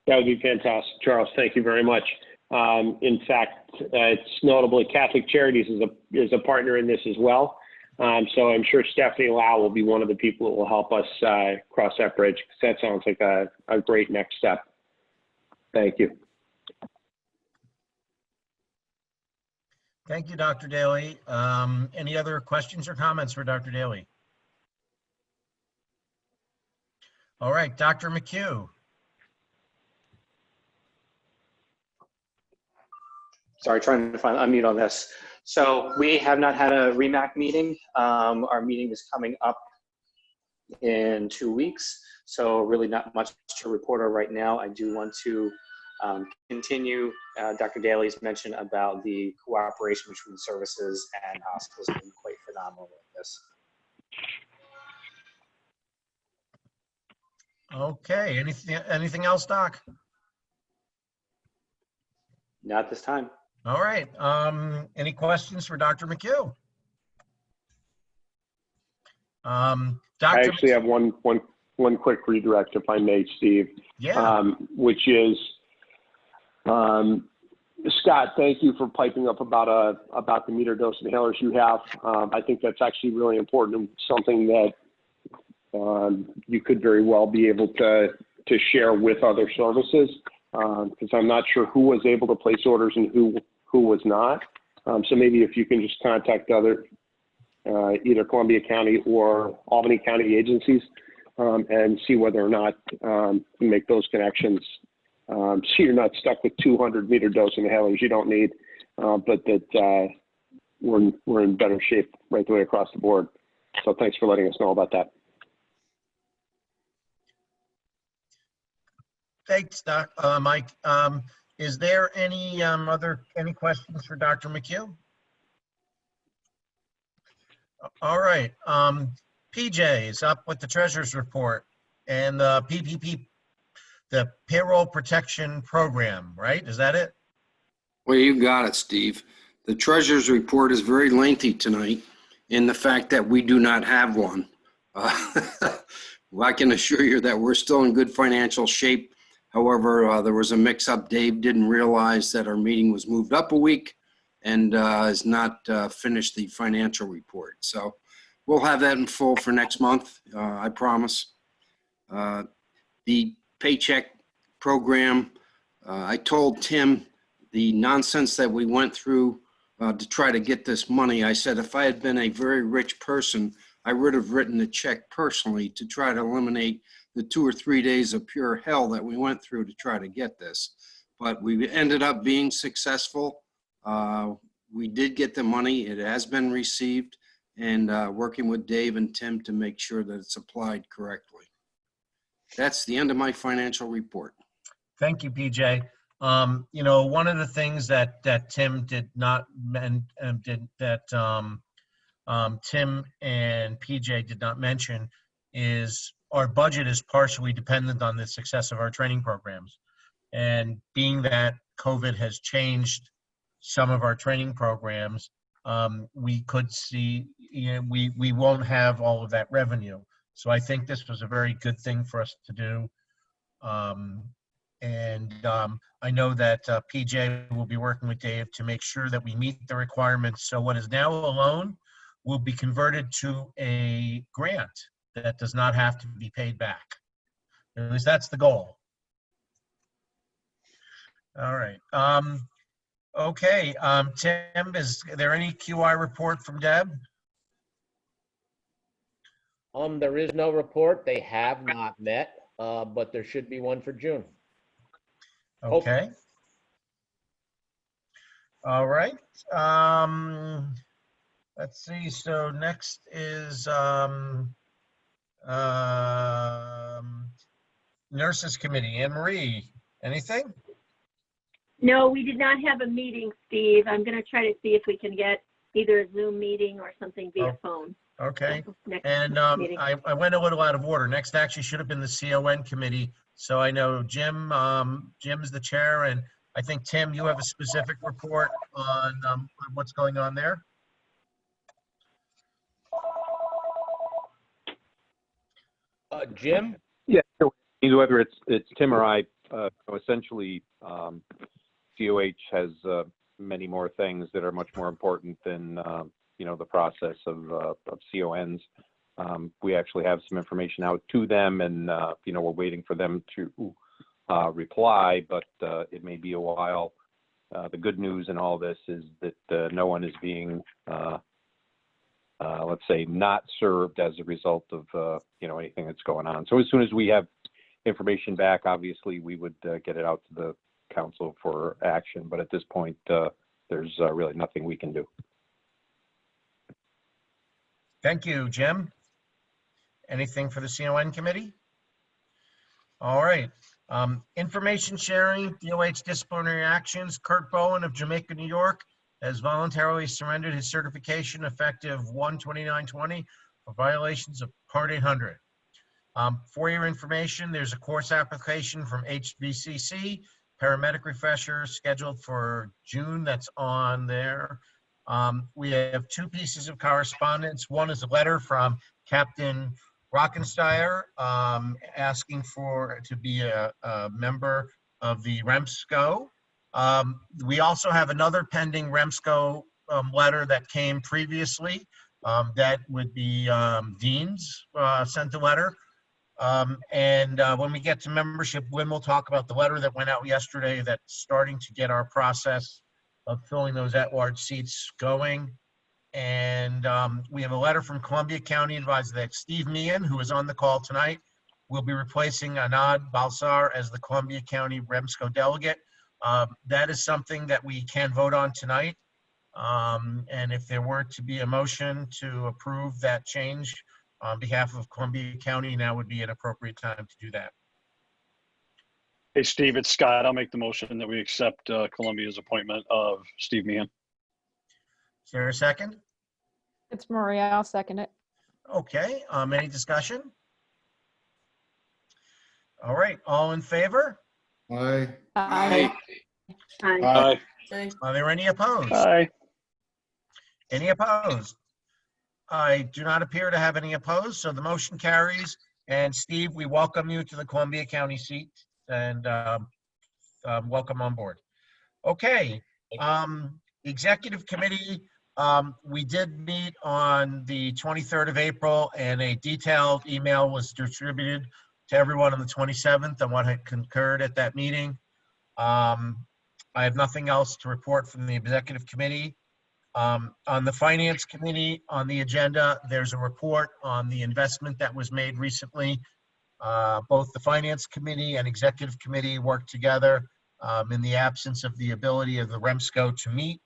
That would be fantastic, Charles. Thank you very much. In fact, it's notably Catholic Charities is a partner in this as well. So I'm sure Stephanie Lau will be one of the people that will help us cross that bridge, because that sounds like a great next step. Thank you. Thank you, Dr. Daly. Any other questions or comments for Dr. Daly? All right, Dr. McHugh. Sorry, trying to find unmute on this. So we have not had a REMAC meeting. Our meeting is coming up in 2 weeks. So really not much to report on right now. I do want to continue Dr. Daly's mention about the cooperation between services and hospitals has been quite phenomenal with this. Okay, anything else, Doc? Not this time. All right, any questions for Dr. McHugh? I Dr. actually have one quick redirect, if I may, Steve. Yeah. Which is, Scott, thank you for piping up about the meter dose inhalers you have. I think that's actually really important and something that you could very well be able to share with other services, because I'm not sure who was able to place orders and who was not. So maybe if you can just contact other either Columbia County or Albany County agencies and see whether or not you make those connections, so you're not stuck with 200 meter dose inhalers you don't need, but that we're in better shape right the way across the board. So thanks for letting us know about that. Thanks, Doc. Mike. Is there any any questions for Dr. McHugh? All right. PJ is up with the treasurer's report and the PPP, the payroll protection program, right? Is that it? Well, you got it, Steve. The treasurer's report is very lengthy tonight in the fact that we do not have one. Well, I can assure you that we're still in good financial shape. However, there was a mix-up. Dave didn't realize that our meeting was moved up a week and has not finished the financial report. So we'll have that in full for next month, I promise. The paycheck program, I told Tim the nonsense that we went through to try to get this money. I said if I had been a very rich person, I would have written the check personally to try to eliminate the 2 or 3 days of pure hell that we went through to try to get this. But we ended up being successful. We did get the money. It has been received, and working with Dave and Tim to make sure that it's applied correctly. That's the end of my financial report. Thank you, PJ. You know, one of the things that Tim did not Tim and PJ did not mention is our budget is partially dependent on the success of our training programs. And being that COVID has changed some of our training programs, we could see, you know, we won't have all of that revenue. So I think this was a very good thing for us to do. I know that PJ will be working with Dave to make sure that we meet the requirements. So what is now a loan will be converted to a grant that does not have to be paid back. At least that's the goal. All right. Okay. Tim, is there any QI report from Deb? There is no report. They have not met, but there should be one for June. Okay. All right. Let's see. So next is Nurses Committee. Anne Marie, anything? No, we did not have a meeting, Steve. I'm going to try to see if we can get either a Zoom meeting or something via phone. Okay. Next And meeting. I went a little out of order. Next actually should have been the CON committee. So I know Jim, Jim's the chair, and I think Tim, you have a specific report on what's going on there. Jim? Yeah, whether it's Tim or I, essentially, COH has many more things that are much more important than the process of CONs. We actually have some information out to them, and we're waiting for them to reply, but it may be a while. The good news in all this is that no one is being, let's say, not served as a result of anything that's going on. So as soon as we have information back, obviously we would get it out to the council for action. But at this point, there's really nothing we can do. Thank you, Jim. Anything for the CON committee? All right. Information sharing, DOH disciplinary actions. Kurt Bowen of Jamaica, New York, has voluntarily surrendered his certification effective 1/29/20 for violations of Part 800. For your information, there's a course application from HVCC, paramedic refresher scheduled for June. That's on there. We have two pieces of correspondence. One is a letter from Captain Rockensteyer asking to be a member of the Remsco. We also have another pending Remsco letter that came previously. That would be Dean's sent a letter. When we get to membership, Lynn will talk about the letter that went out yesterday that's starting to get our process of filling those at-large seats going. And we have a letter from Columbia County advising that Steve Meehan, who is on the call tonight, will be replacing Anand Balsar as the Columbia County Remsco delegate. That is something that we can vote on tonight. And if there were to be a motion to approve that change on behalf of Columbia County, now would be an appropriate time to do that. Hey, Steve, it's Scott. I'll make the motion that we accept Columbia's appointment of Steve Meehan. Is there a second? It's Maria. I'll second it. Okay. Any discussion? All right. All in favor? Aye. Aye. Aye. Are there any opposed? Aye. Any opposed? I do not appear to have any opposed, so the motion carries. And Steve, we welcome you to the Columbia County seat, and welcome on board. Okay. Executive committee, we did meet on the 23rd of April, and a detailed email was distributed to everyone on the 27th on what had concurred at that meeting. I have nothing else to report from the executive committee. On the finance committee, on the agenda, there's a report on the investment that was made recently. Both the finance committee and executive committee worked together in the absence of the ability of the Remsco to meet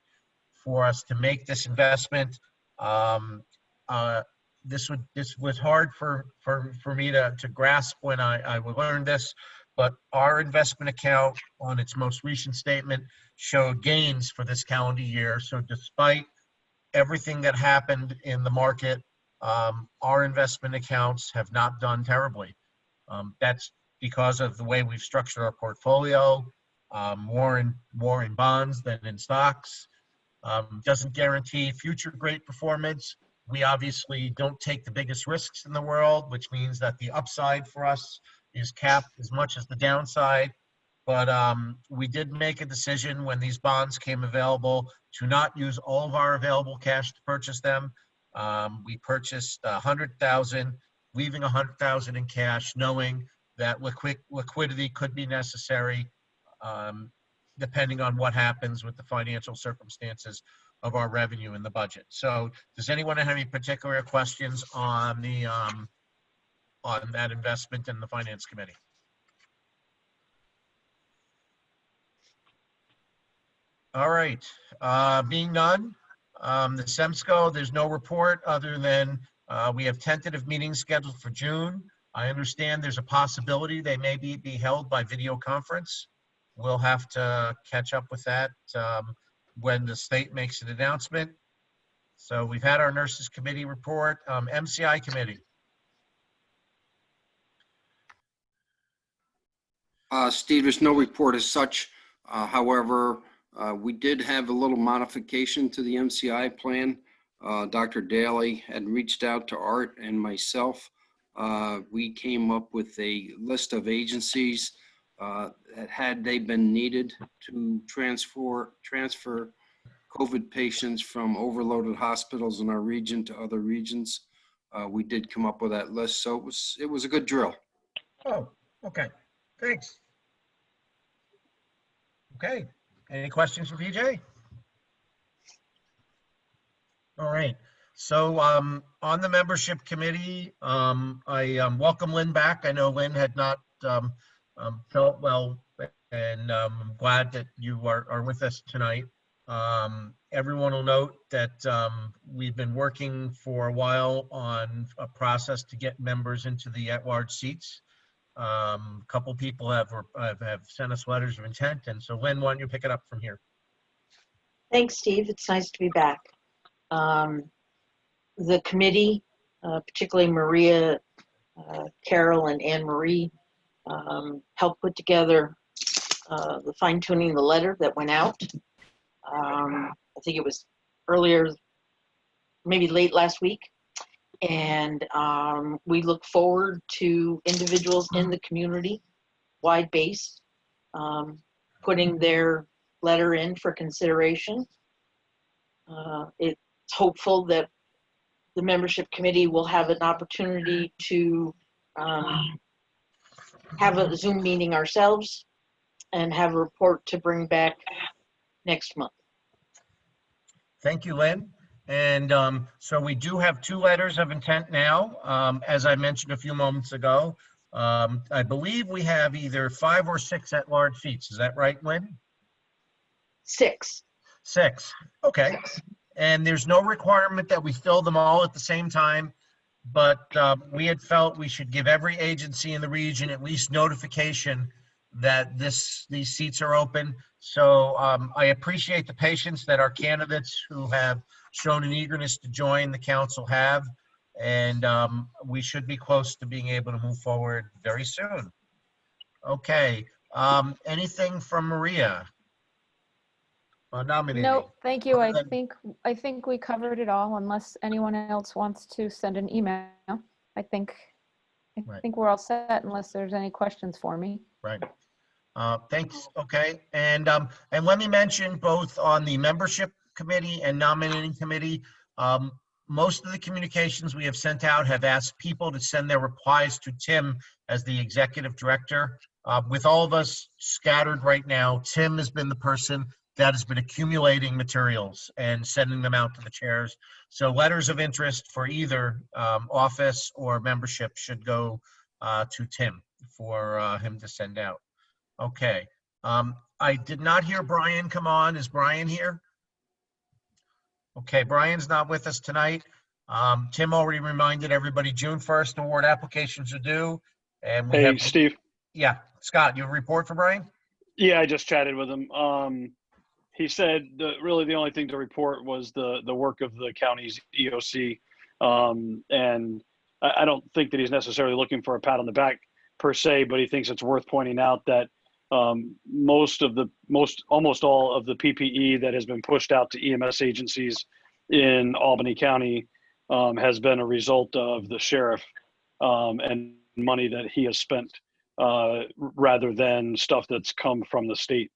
for us to make this investment. This was hard for me to grasp when I learned this, but our investment account on its most recent statement showed gains for this calendar year. So despite everything that happened in the market, our investment accounts have not done terribly. That's because of the way we've structured our portfolio, more in bonds than in stocks. Doesn't guarantee future great performance. We obviously don't take the biggest risks in the world, which means that the upside for us is capped as much as the downside. But we did make a decision when these bonds came available to not use all of our available cash to purchase them. We purchased 100,000, leaving 100,000 in cash, knowing that liquidity could be necessary depending on what happens with the financial circumstances of our revenue in the budget. So does anyone have any particular questions on the on that investment in the finance committee? All right, being none, the SEMSCO, there's no report other than we have tentative meetings scheduled for June. I understand there's a possibility they may be held by video conference. We'll have to catch up with that when the state makes an announcement. So we've had our nurses committee report, MCI committee. Steve, there's no report as such. However, we did have a little modification to the MCI plan. Dr. Daly had reached out to Art and myself. We came up with a list of agencies that had they been needed to transfer COVID patients from overloaded hospitals in our region to other regions. We did come up with that list, so it was a good drill. Oh, okay. Thanks. Okay. Any questions for PJ? All right. So on the membership committee, I welcome Lynn back. I know Lynn had not felt well, and I'm glad that you are with us tonight. Everyone will note that we've been working for a while on a process to get members into the at-large seats. A couple people have sent us letters of intent, and so Lynn, why don't you pick it up from here? Thanks, Steve. It's nice to be back. The committee, particularly Maria, Carol, and Anne Marie, helped put together the fine-tuning the letter that went out. I think it was earlier, maybe late last week. And we look forward to individuals in the community, wide base, putting their letter in for consideration. It's hopeful that the membership committee will have an opportunity to have a Zoom meeting ourselves and have a report to bring back next month. Thank you, Lynn. And so we do have 2 letters of intent now. As I mentioned a few moments ago, I believe we have either 5 or 6 at-large seats. Is that right, Lynn? 6. 6. Okay. 6. And there's no requirement that we fill them all at the same time, but we had felt we should give every agency in the region at least notification that these seats are open. So I appreciate the patience that our candidates who have shown an eagerness to join the council have, and we should be close to being able to move forward very soon. Okay, anything from Maria? Nominating. No, thank you. I think we covered it all, unless anyone else wants to send an email. I think we're all set unless there's any questions for me. Right. Thanks. Okay. And let me mention, both on the membership committee and nominating committee, most of the communications we have sent out have asked people to send their replies to Tim as the executive director. With all of us scattered right now, Tim has been the person that has been accumulating materials and sending them out to the chairs. So letters of interest for either office or membership should go to Tim for him to send out. Okay. I did not hear Brian come on. Is Brian here? Okay, Brian's not with us tonight. Tim already reminded everybody June 1st award applications are due. And we have Steve. Yeah, Scott, you have a report for Brian? Yeah, I just chatted with him. He said really the only thing to report was the work of the county's EOC. And I don't think that he's necessarily looking for a pat on the back per se, but he thinks it's worth pointing out that almost all of the PPE that has been pushed out to EMS agencies in Albany County has been a result of the sheriff and money that he has spent rather than stuff that's come from the state.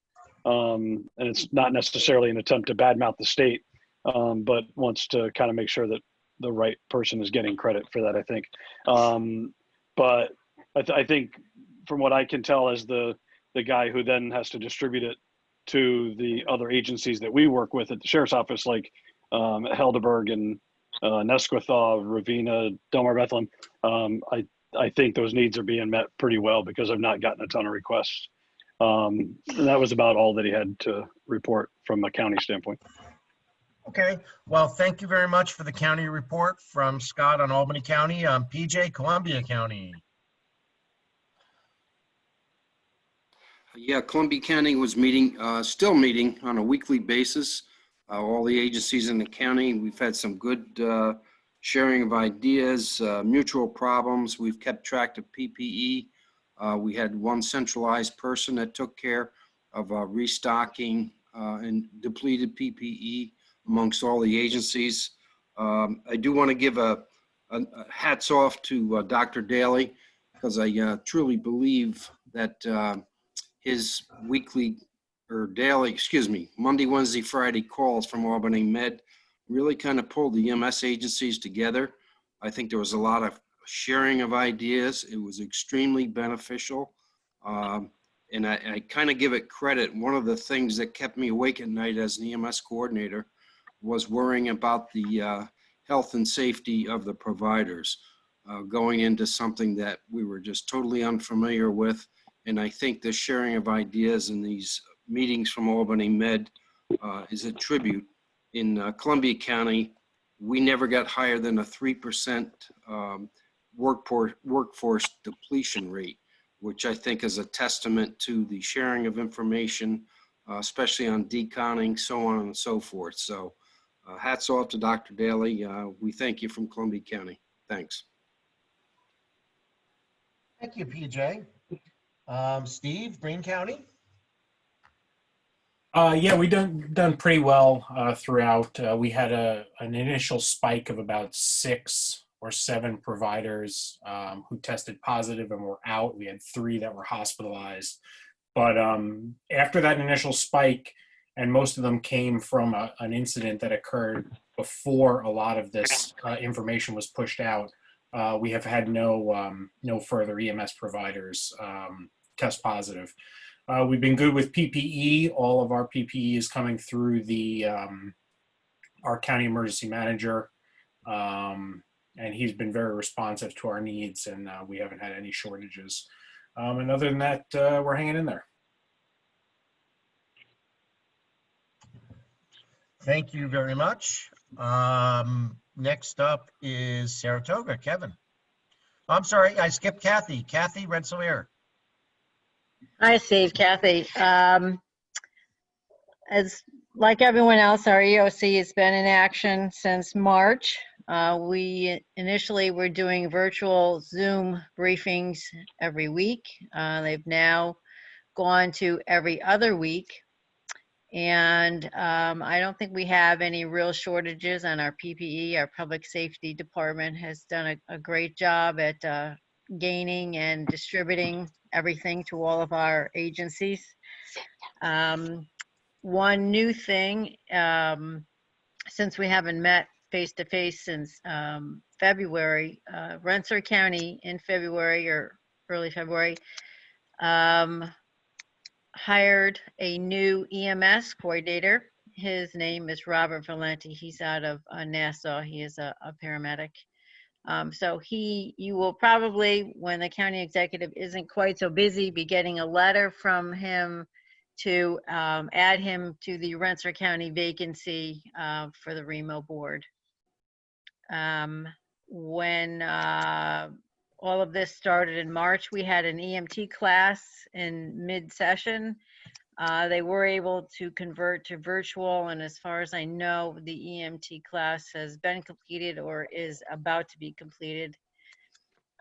And it's not necessarily an attempt to badmouth the state, but wants to kind of make sure that the right person is getting credit for that, I think. But I think from what I can tell as the guy who then has to distribute it to the other agencies that we work with at the sheriff's office, like Helderberg and Nesquithaw, Ravina, Delmar Bethlehem, I think those needs are being met pretty well because I've not gotten a ton of requests. And that was about all that he had to report from a county standpoint. Okay, well, thank you very much for the county report from Scott on Albany County. PJ, Columbia County. Yeah, Columbia County was still meeting on a weekly basis. All the agencies in the county, we've had some good sharing of ideas, mutual problems. We've kept track of PPE. We had one centralized person that took care of restocking and depleted PPE amongst all the agencies. I do want to give a hats off to Dr. Daly, because I truly believe that his weekly or daily, excuse me, Monday, Wednesday, Friday calls from Albany Med really kind of pulled the EMS agencies together. I think there was a lot of sharing of ideas. It was extremely beneficial. And I kind of give it credit. One of the things that kept me awake at night as an EMS coordinator was worrying about the health and safety of the providers going into something that we were just totally unfamiliar with. And I think the sharing of ideas in these meetings from Albany Med is a tribute. In Columbia County, we never got higher than a 3% workforce depletion rate, which I think is a testament to the sharing of information, especially on deconning, so on and so forth. So hats off to Dr. Daly. We thank you from Columbia County. Thanks. Thank you, PJ. Steve, Greene County? Yeah, we done pretty well throughout. We had an initial spike of about 6 or 7 providers who tested positive and were out. We had 3 that were hospitalized. But after that initial spike, and most of them came from an incident that occurred before a lot of this information was pushed out, we have had no further EMS providers test positive. We've been good with PPE. All of our PPE is coming through our county emergency manager, and he's been very responsive to our needs, and we haven't had any shortages. And other than that, we're hanging in there. Thank you very much. Next up is Saratoga. Kevin. I'm sorry, I skipped Kathy. Kathy Rensselaer. Hi, Steve. Kathy. As like everyone else, our EOC has been in action since March. We initially were doing virtual Zoom briefings every week. They've now gone to every other week. And I don't think we have any real shortages on our PPE. Our public safety department has done a great job at gaining and distributing everything to all of our agencies. One new thing, since we haven't met face-to-face since February, Rensselaer County in February or early February hired a new EMS coordinator. His name is Robert Valenti. He's out of Nassau. He is a paramedic. So you will probably, when the county executive isn't quite so busy, be getting a letter from him to add him to the Rensselaer County vacancy for the REMO board. When all of this started in March, we had an EMT class in mid-session. They were able to convert to virtual, and as far as I know, the EMT class has been completed or is about to be completed.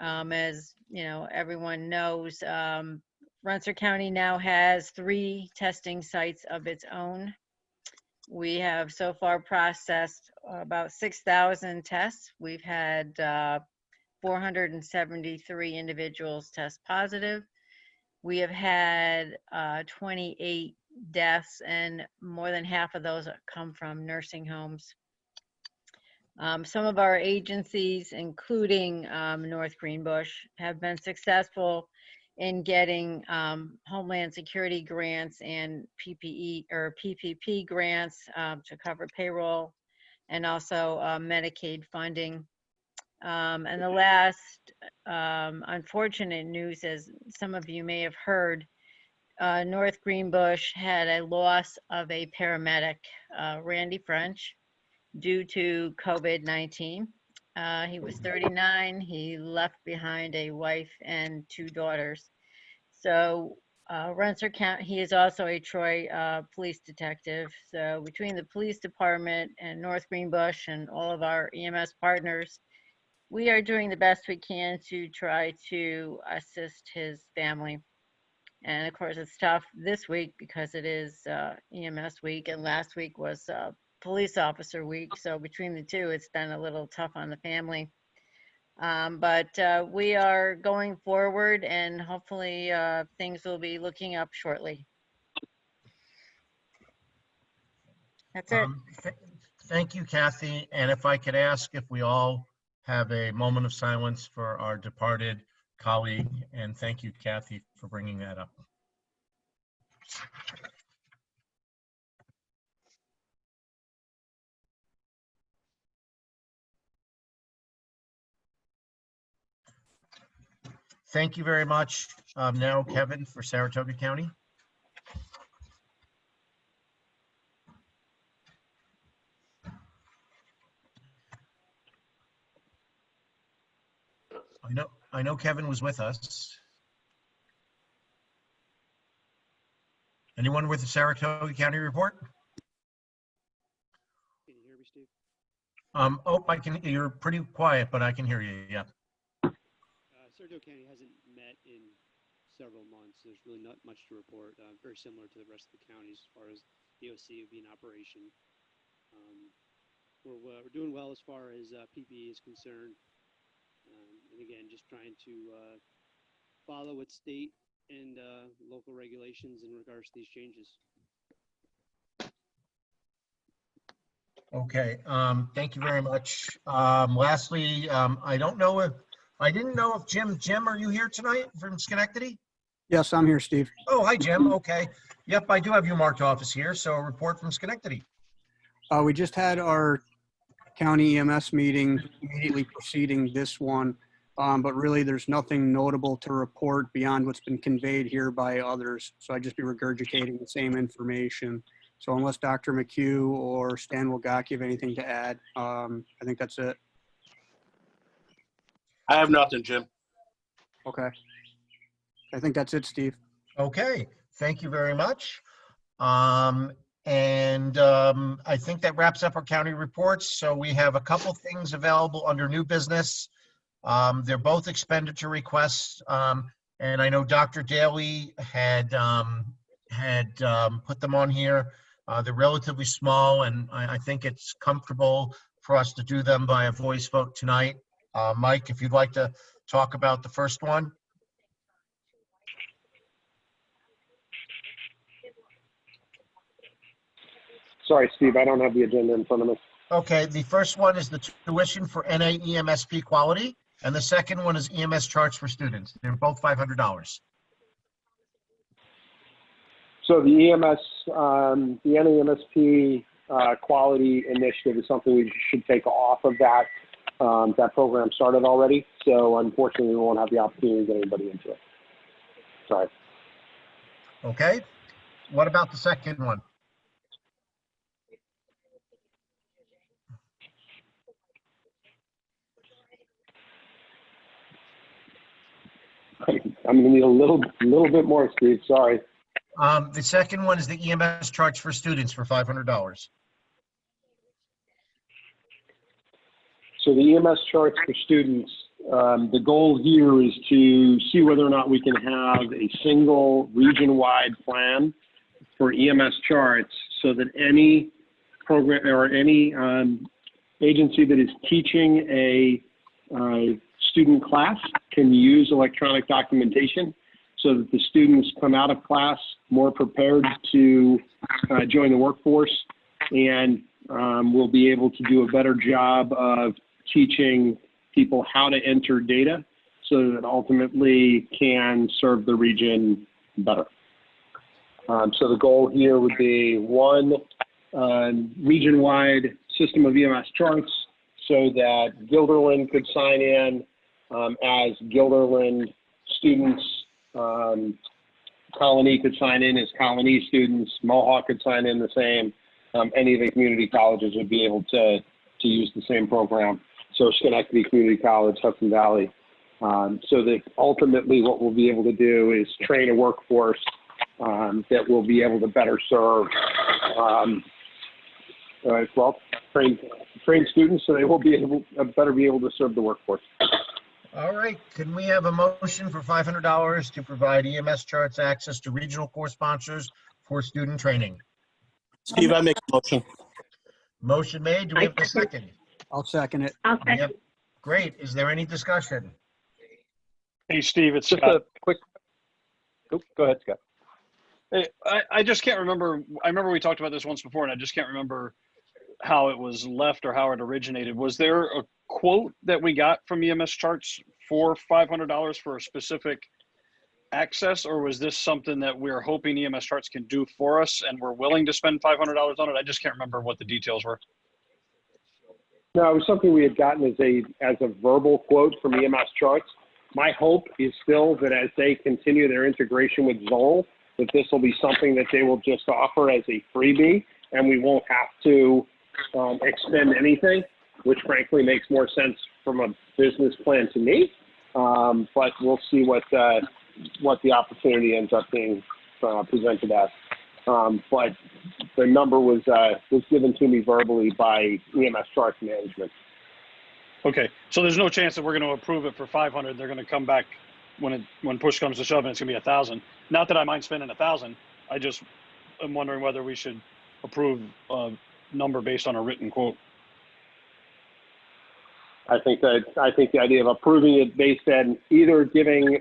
As you know, everyone knows, Rensselaer County now has 3 testing sites of its own. We have so far processed about 6,000 tests. We've had 473 individuals test positive. We have had 28 deaths, and more than half of those come from nursing homes. Some of our agencies, including North Greenbush, have been successful in getting Homeland Security grants and PPP grants to cover payroll, and also Medicaid funding. And the last unfortunate news, as some of you may have heard, North Greenbush had a loss of a paramedic, Randy French, due to COVID-19. He was 39. He left behind a wife and 2 daughters. So Rensselaer County, he is also a Troy police detective. So between the police department and North Greenbush and all of our EMS partners, we are doing the best we can to try to assist his family. And of course, it's tough this week because it is EMS week, and last week was police officer week. So between the 2, it's been a little tough on the family. But we are going forward, and hopefully things will be looking up shortly. That's it. Thank you, Kathy. And if I could ask if we all have a moment of silence for our departed colleague, and thank you, Kathy, for bringing that up. Thank you very much. Now, Kevin, for Saratoga County. I know Kevin was with us. Anyone with the Saratoga County report? Can you hear me, Steve? Oh, I can. You're pretty quiet, but I can hear you. Yeah. Saratoga County hasn't met in several months. There's really not much to report. Very similar to the rest of the counties as far as DOC would be in operation. We're doing well as far as PPE is concerned. And again, just trying to follow what state and local regulations in regards to these changes. Okay. Thank you very much. Lastly, I didn't know if Jim, are you here tonight from Schenectady? Yes, I'm here, Steve. Oh, hi, Jim. Okay. Yep, I do have your marked office here. So a report from Schenectady. We just had our county EMS meeting immediately preceding this one, but really there's nothing notable to report beyond what's been conveyed here by others. So I'd just be regurgitating the same information. So unless Dr. McHugh or Stan Wogacki have anything to add, I think that's it. I have nothing, Jim. Okay. I think that's it, Steve. Okay. Thank you very much. I think that wraps up our county reports. So we have a couple things available under new business. They're both expenditure requests. And I know Dr. Daly had put them on here. They're relatively small, and I think it's comfortable for us to do them by a voice vote tonight. Mike, if you'd like to talk about the first one. Sorry, Steve, I don't have the agenda in front of me. Okay, the first one is the tuition for NA-EMSP quality, and the second one is EMS charts for students. They're both $500. So the EMS, the NAMSP quality initiative is something we should take off of that. That program started already, so unfortunately we won't have the opportunity to get anybody into it. Sorry. Okay, what about the second one? I'm gonna need a little bit more, Steve, sorry. The second one is the EMS charts for students for $500. So the EMS charts for students, the goal here is to see whether or not we can have a single region-wide plan for EMS charts so that any program or any agency that is teaching a student class can use electronic documentation so that the students come out of class more prepared to join the workforce, and we'll be able to do a better job of teaching people how to enter data so that ultimately can serve the region better. So the goal here would be one region-wide system of EMS charts so that Guilderland could sign in as Guilderland students, Colony could sign in as Colony students, Mohawk could sign in the same. Any of the community colleges would be able to use the same program. So Schenectady Community College, Hudson Valley. So that ultimately what we'll be able to do is train a workforce that will be able to better serve, train students so they will be able better be able to serve the workforce. All right, can we have a motion for $500 to provide EMS charts access to regional core sponsors for student training? Steve, I make a motion. Motion made. Do we have a second? I'll second it. Yep. Great. Is there any discussion? Hey, Steve, it's Just Scott. a quick, oh, go ahead, Scott. Hey, I just can't remember. I remember we talked about this once before, and I just can't remember how it was left or how it originated. Was there a quote that we got from EMS Charts for $500 for a specific access, or was this something that we're hoping EMS Charts can do for us and we're willing to spend $500 on it? I just can't remember what the details were. No, it was something we had gotten as a verbal quote from EMS Charts. My hope is still that as they continue their integration with Zoll, that this will be something that they will just offer as a freebie, and we won't have to expend anything, which frankly makes more sense from a business plan to me. But we'll see what the opportunity ends up being presented as. But the number was given to me verbally by EMS Charts management. Okay, so there's no chance that we're going to approve it for 500. They're going to come back when push comes to shove and it's going to be 1,000. Not that I mind spending 1,000. I just am wondering whether we should approve a number based on a written quote. I think the idea of approving it based on either giving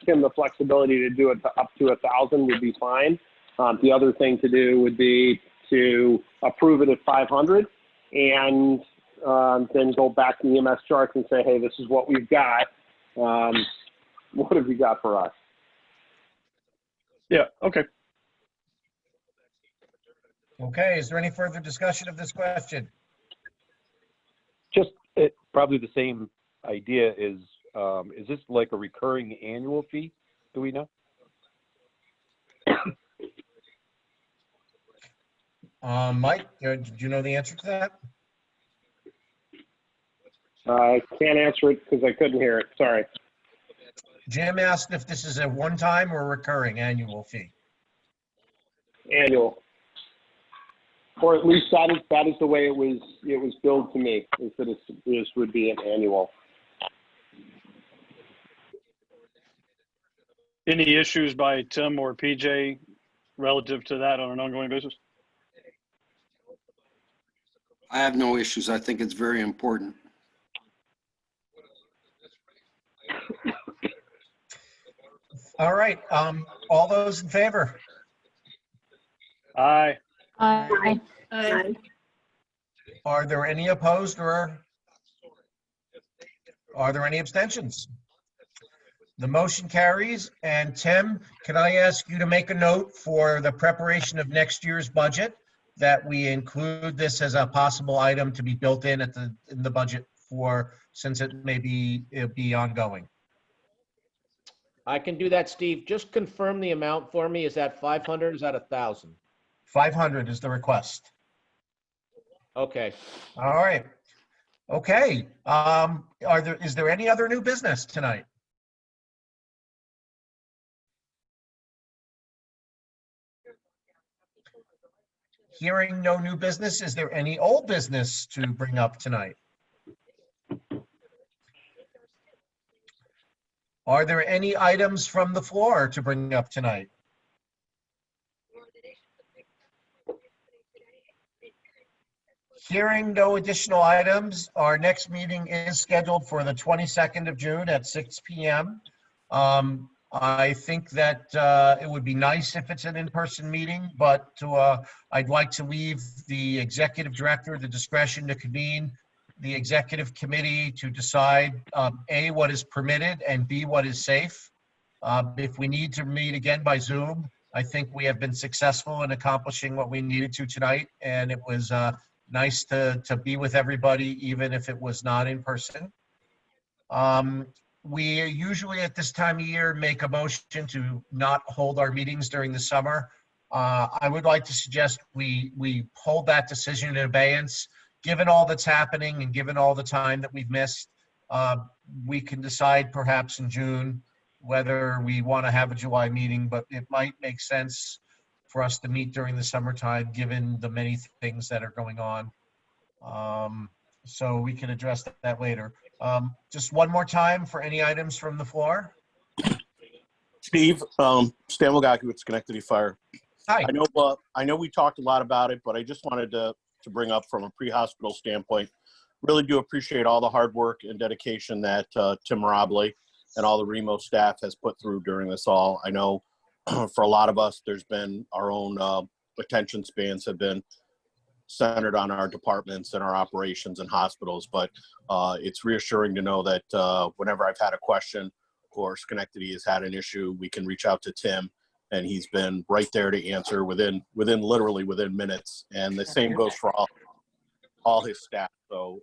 Tim the flexibility to do it up to 1,000 would be fine. The other thing to do would be to approve it at 500 and then go back to the EMS Charts and say, hey, this is what we've got. What have you got for us? Yeah, okay. Okay, is there any further discussion of this question? Just probably the same idea is this like a recurring annual fee? Do we know? Mike, do you know the answer to that? I can't answer it because I couldn't hear it. Sorry. Jim asked if this is a one-time or recurring annual fee. Annual. Or at least that is the way it was billed to me, is that this would be an annual. Any issues by Tim or PJ relative to that on an ongoing basis? I have no issues. I think it's very important. All right, all those in favor? Aye. Aye. Are there any opposed or are there any abstentions? The motion carries. And Tim, can I ask you to make a note for the preparation of next year's budget that we include this as a possible item to be built in the budget since it'll be ongoing? I can do that, Steve. Just confirm the amount for me. Is that 500? Is that 1,000? 500 is the request. Okay. All right. Okay. Is there any other new business tonight? Hearing no new business, is there any old business to bring up tonight? Are there any items from the floor to bring up tonight? Hearing no additional items, our next meeting is scheduled for the 22nd of June at 6 p.m. I think that it would be nice if it's an in-person meeting, but I'd like to leave the executive director the discretion to convene the executive committee to decide A, what is permitted, and B, what is safe. If we need to meet again by Zoom, I think we have been successful in accomplishing what we needed to tonight, and it was nice to be with everybody, even if it was not in person. We usually at this time of year make a motion to not hold our meetings during the summer. I would like to suggest we hold that decision in abeyance. Given all that's happening and given all the time that we've missed, we can decide perhaps in June whether we want to have a July meeting, but it might make sense for us to meet during the summertime, given the many things that are going on. So we can address that later. Just one more time for any items from the floor. Steve, Stan Wogacki with Schenectady Fire. Hi. I know we talked a lot about it, but I just wanted to bring up from a pre-hospital standpoint, really do appreciate all the hard work and dedication that Tim Robley and all the Remo staff has put through during this all. I know for a lot of us, there's been our own attention spans have been centered on our departments and our operations and hospitals. But it's reassuring to know that whenever I've had a question or Schenectady has had an issue, we can reach out to Tim, and he's been right there to answer literally within minutes. And the same goes for all his staff. So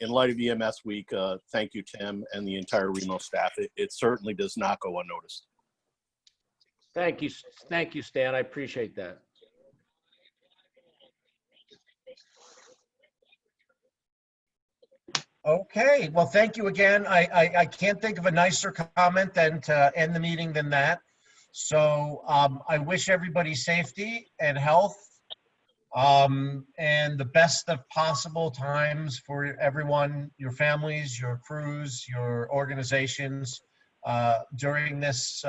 in light of EMS week, thank you, Tim, and the entire Remo staff. It certainly does not go unnoticed. Thank you, Stan. I appreciate that. Okay, well, thank you again. I can't think of a nicer comment than to end the meeting than that. So I wish everybody safety and health and the best of possible times for everyone, your families, your crews, your organizations during this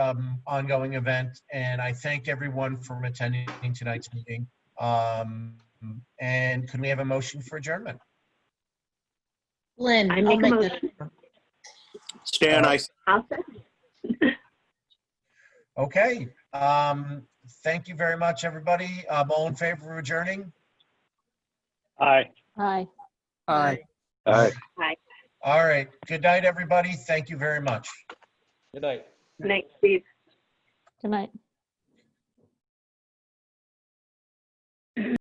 ongoing event. And I thank everyone for attending tonight's meeting. And could we have a motion for adjournment? Lynn, I I'll make a make motion. that. Stan, I'll second. Okay. Thank you very much, everybody. All in favor of adjourning? Aye. Aye. Aye. All right. Hi. All right. Good night, everybody. Thank you very much. Good night. Good night, Steve. Good night.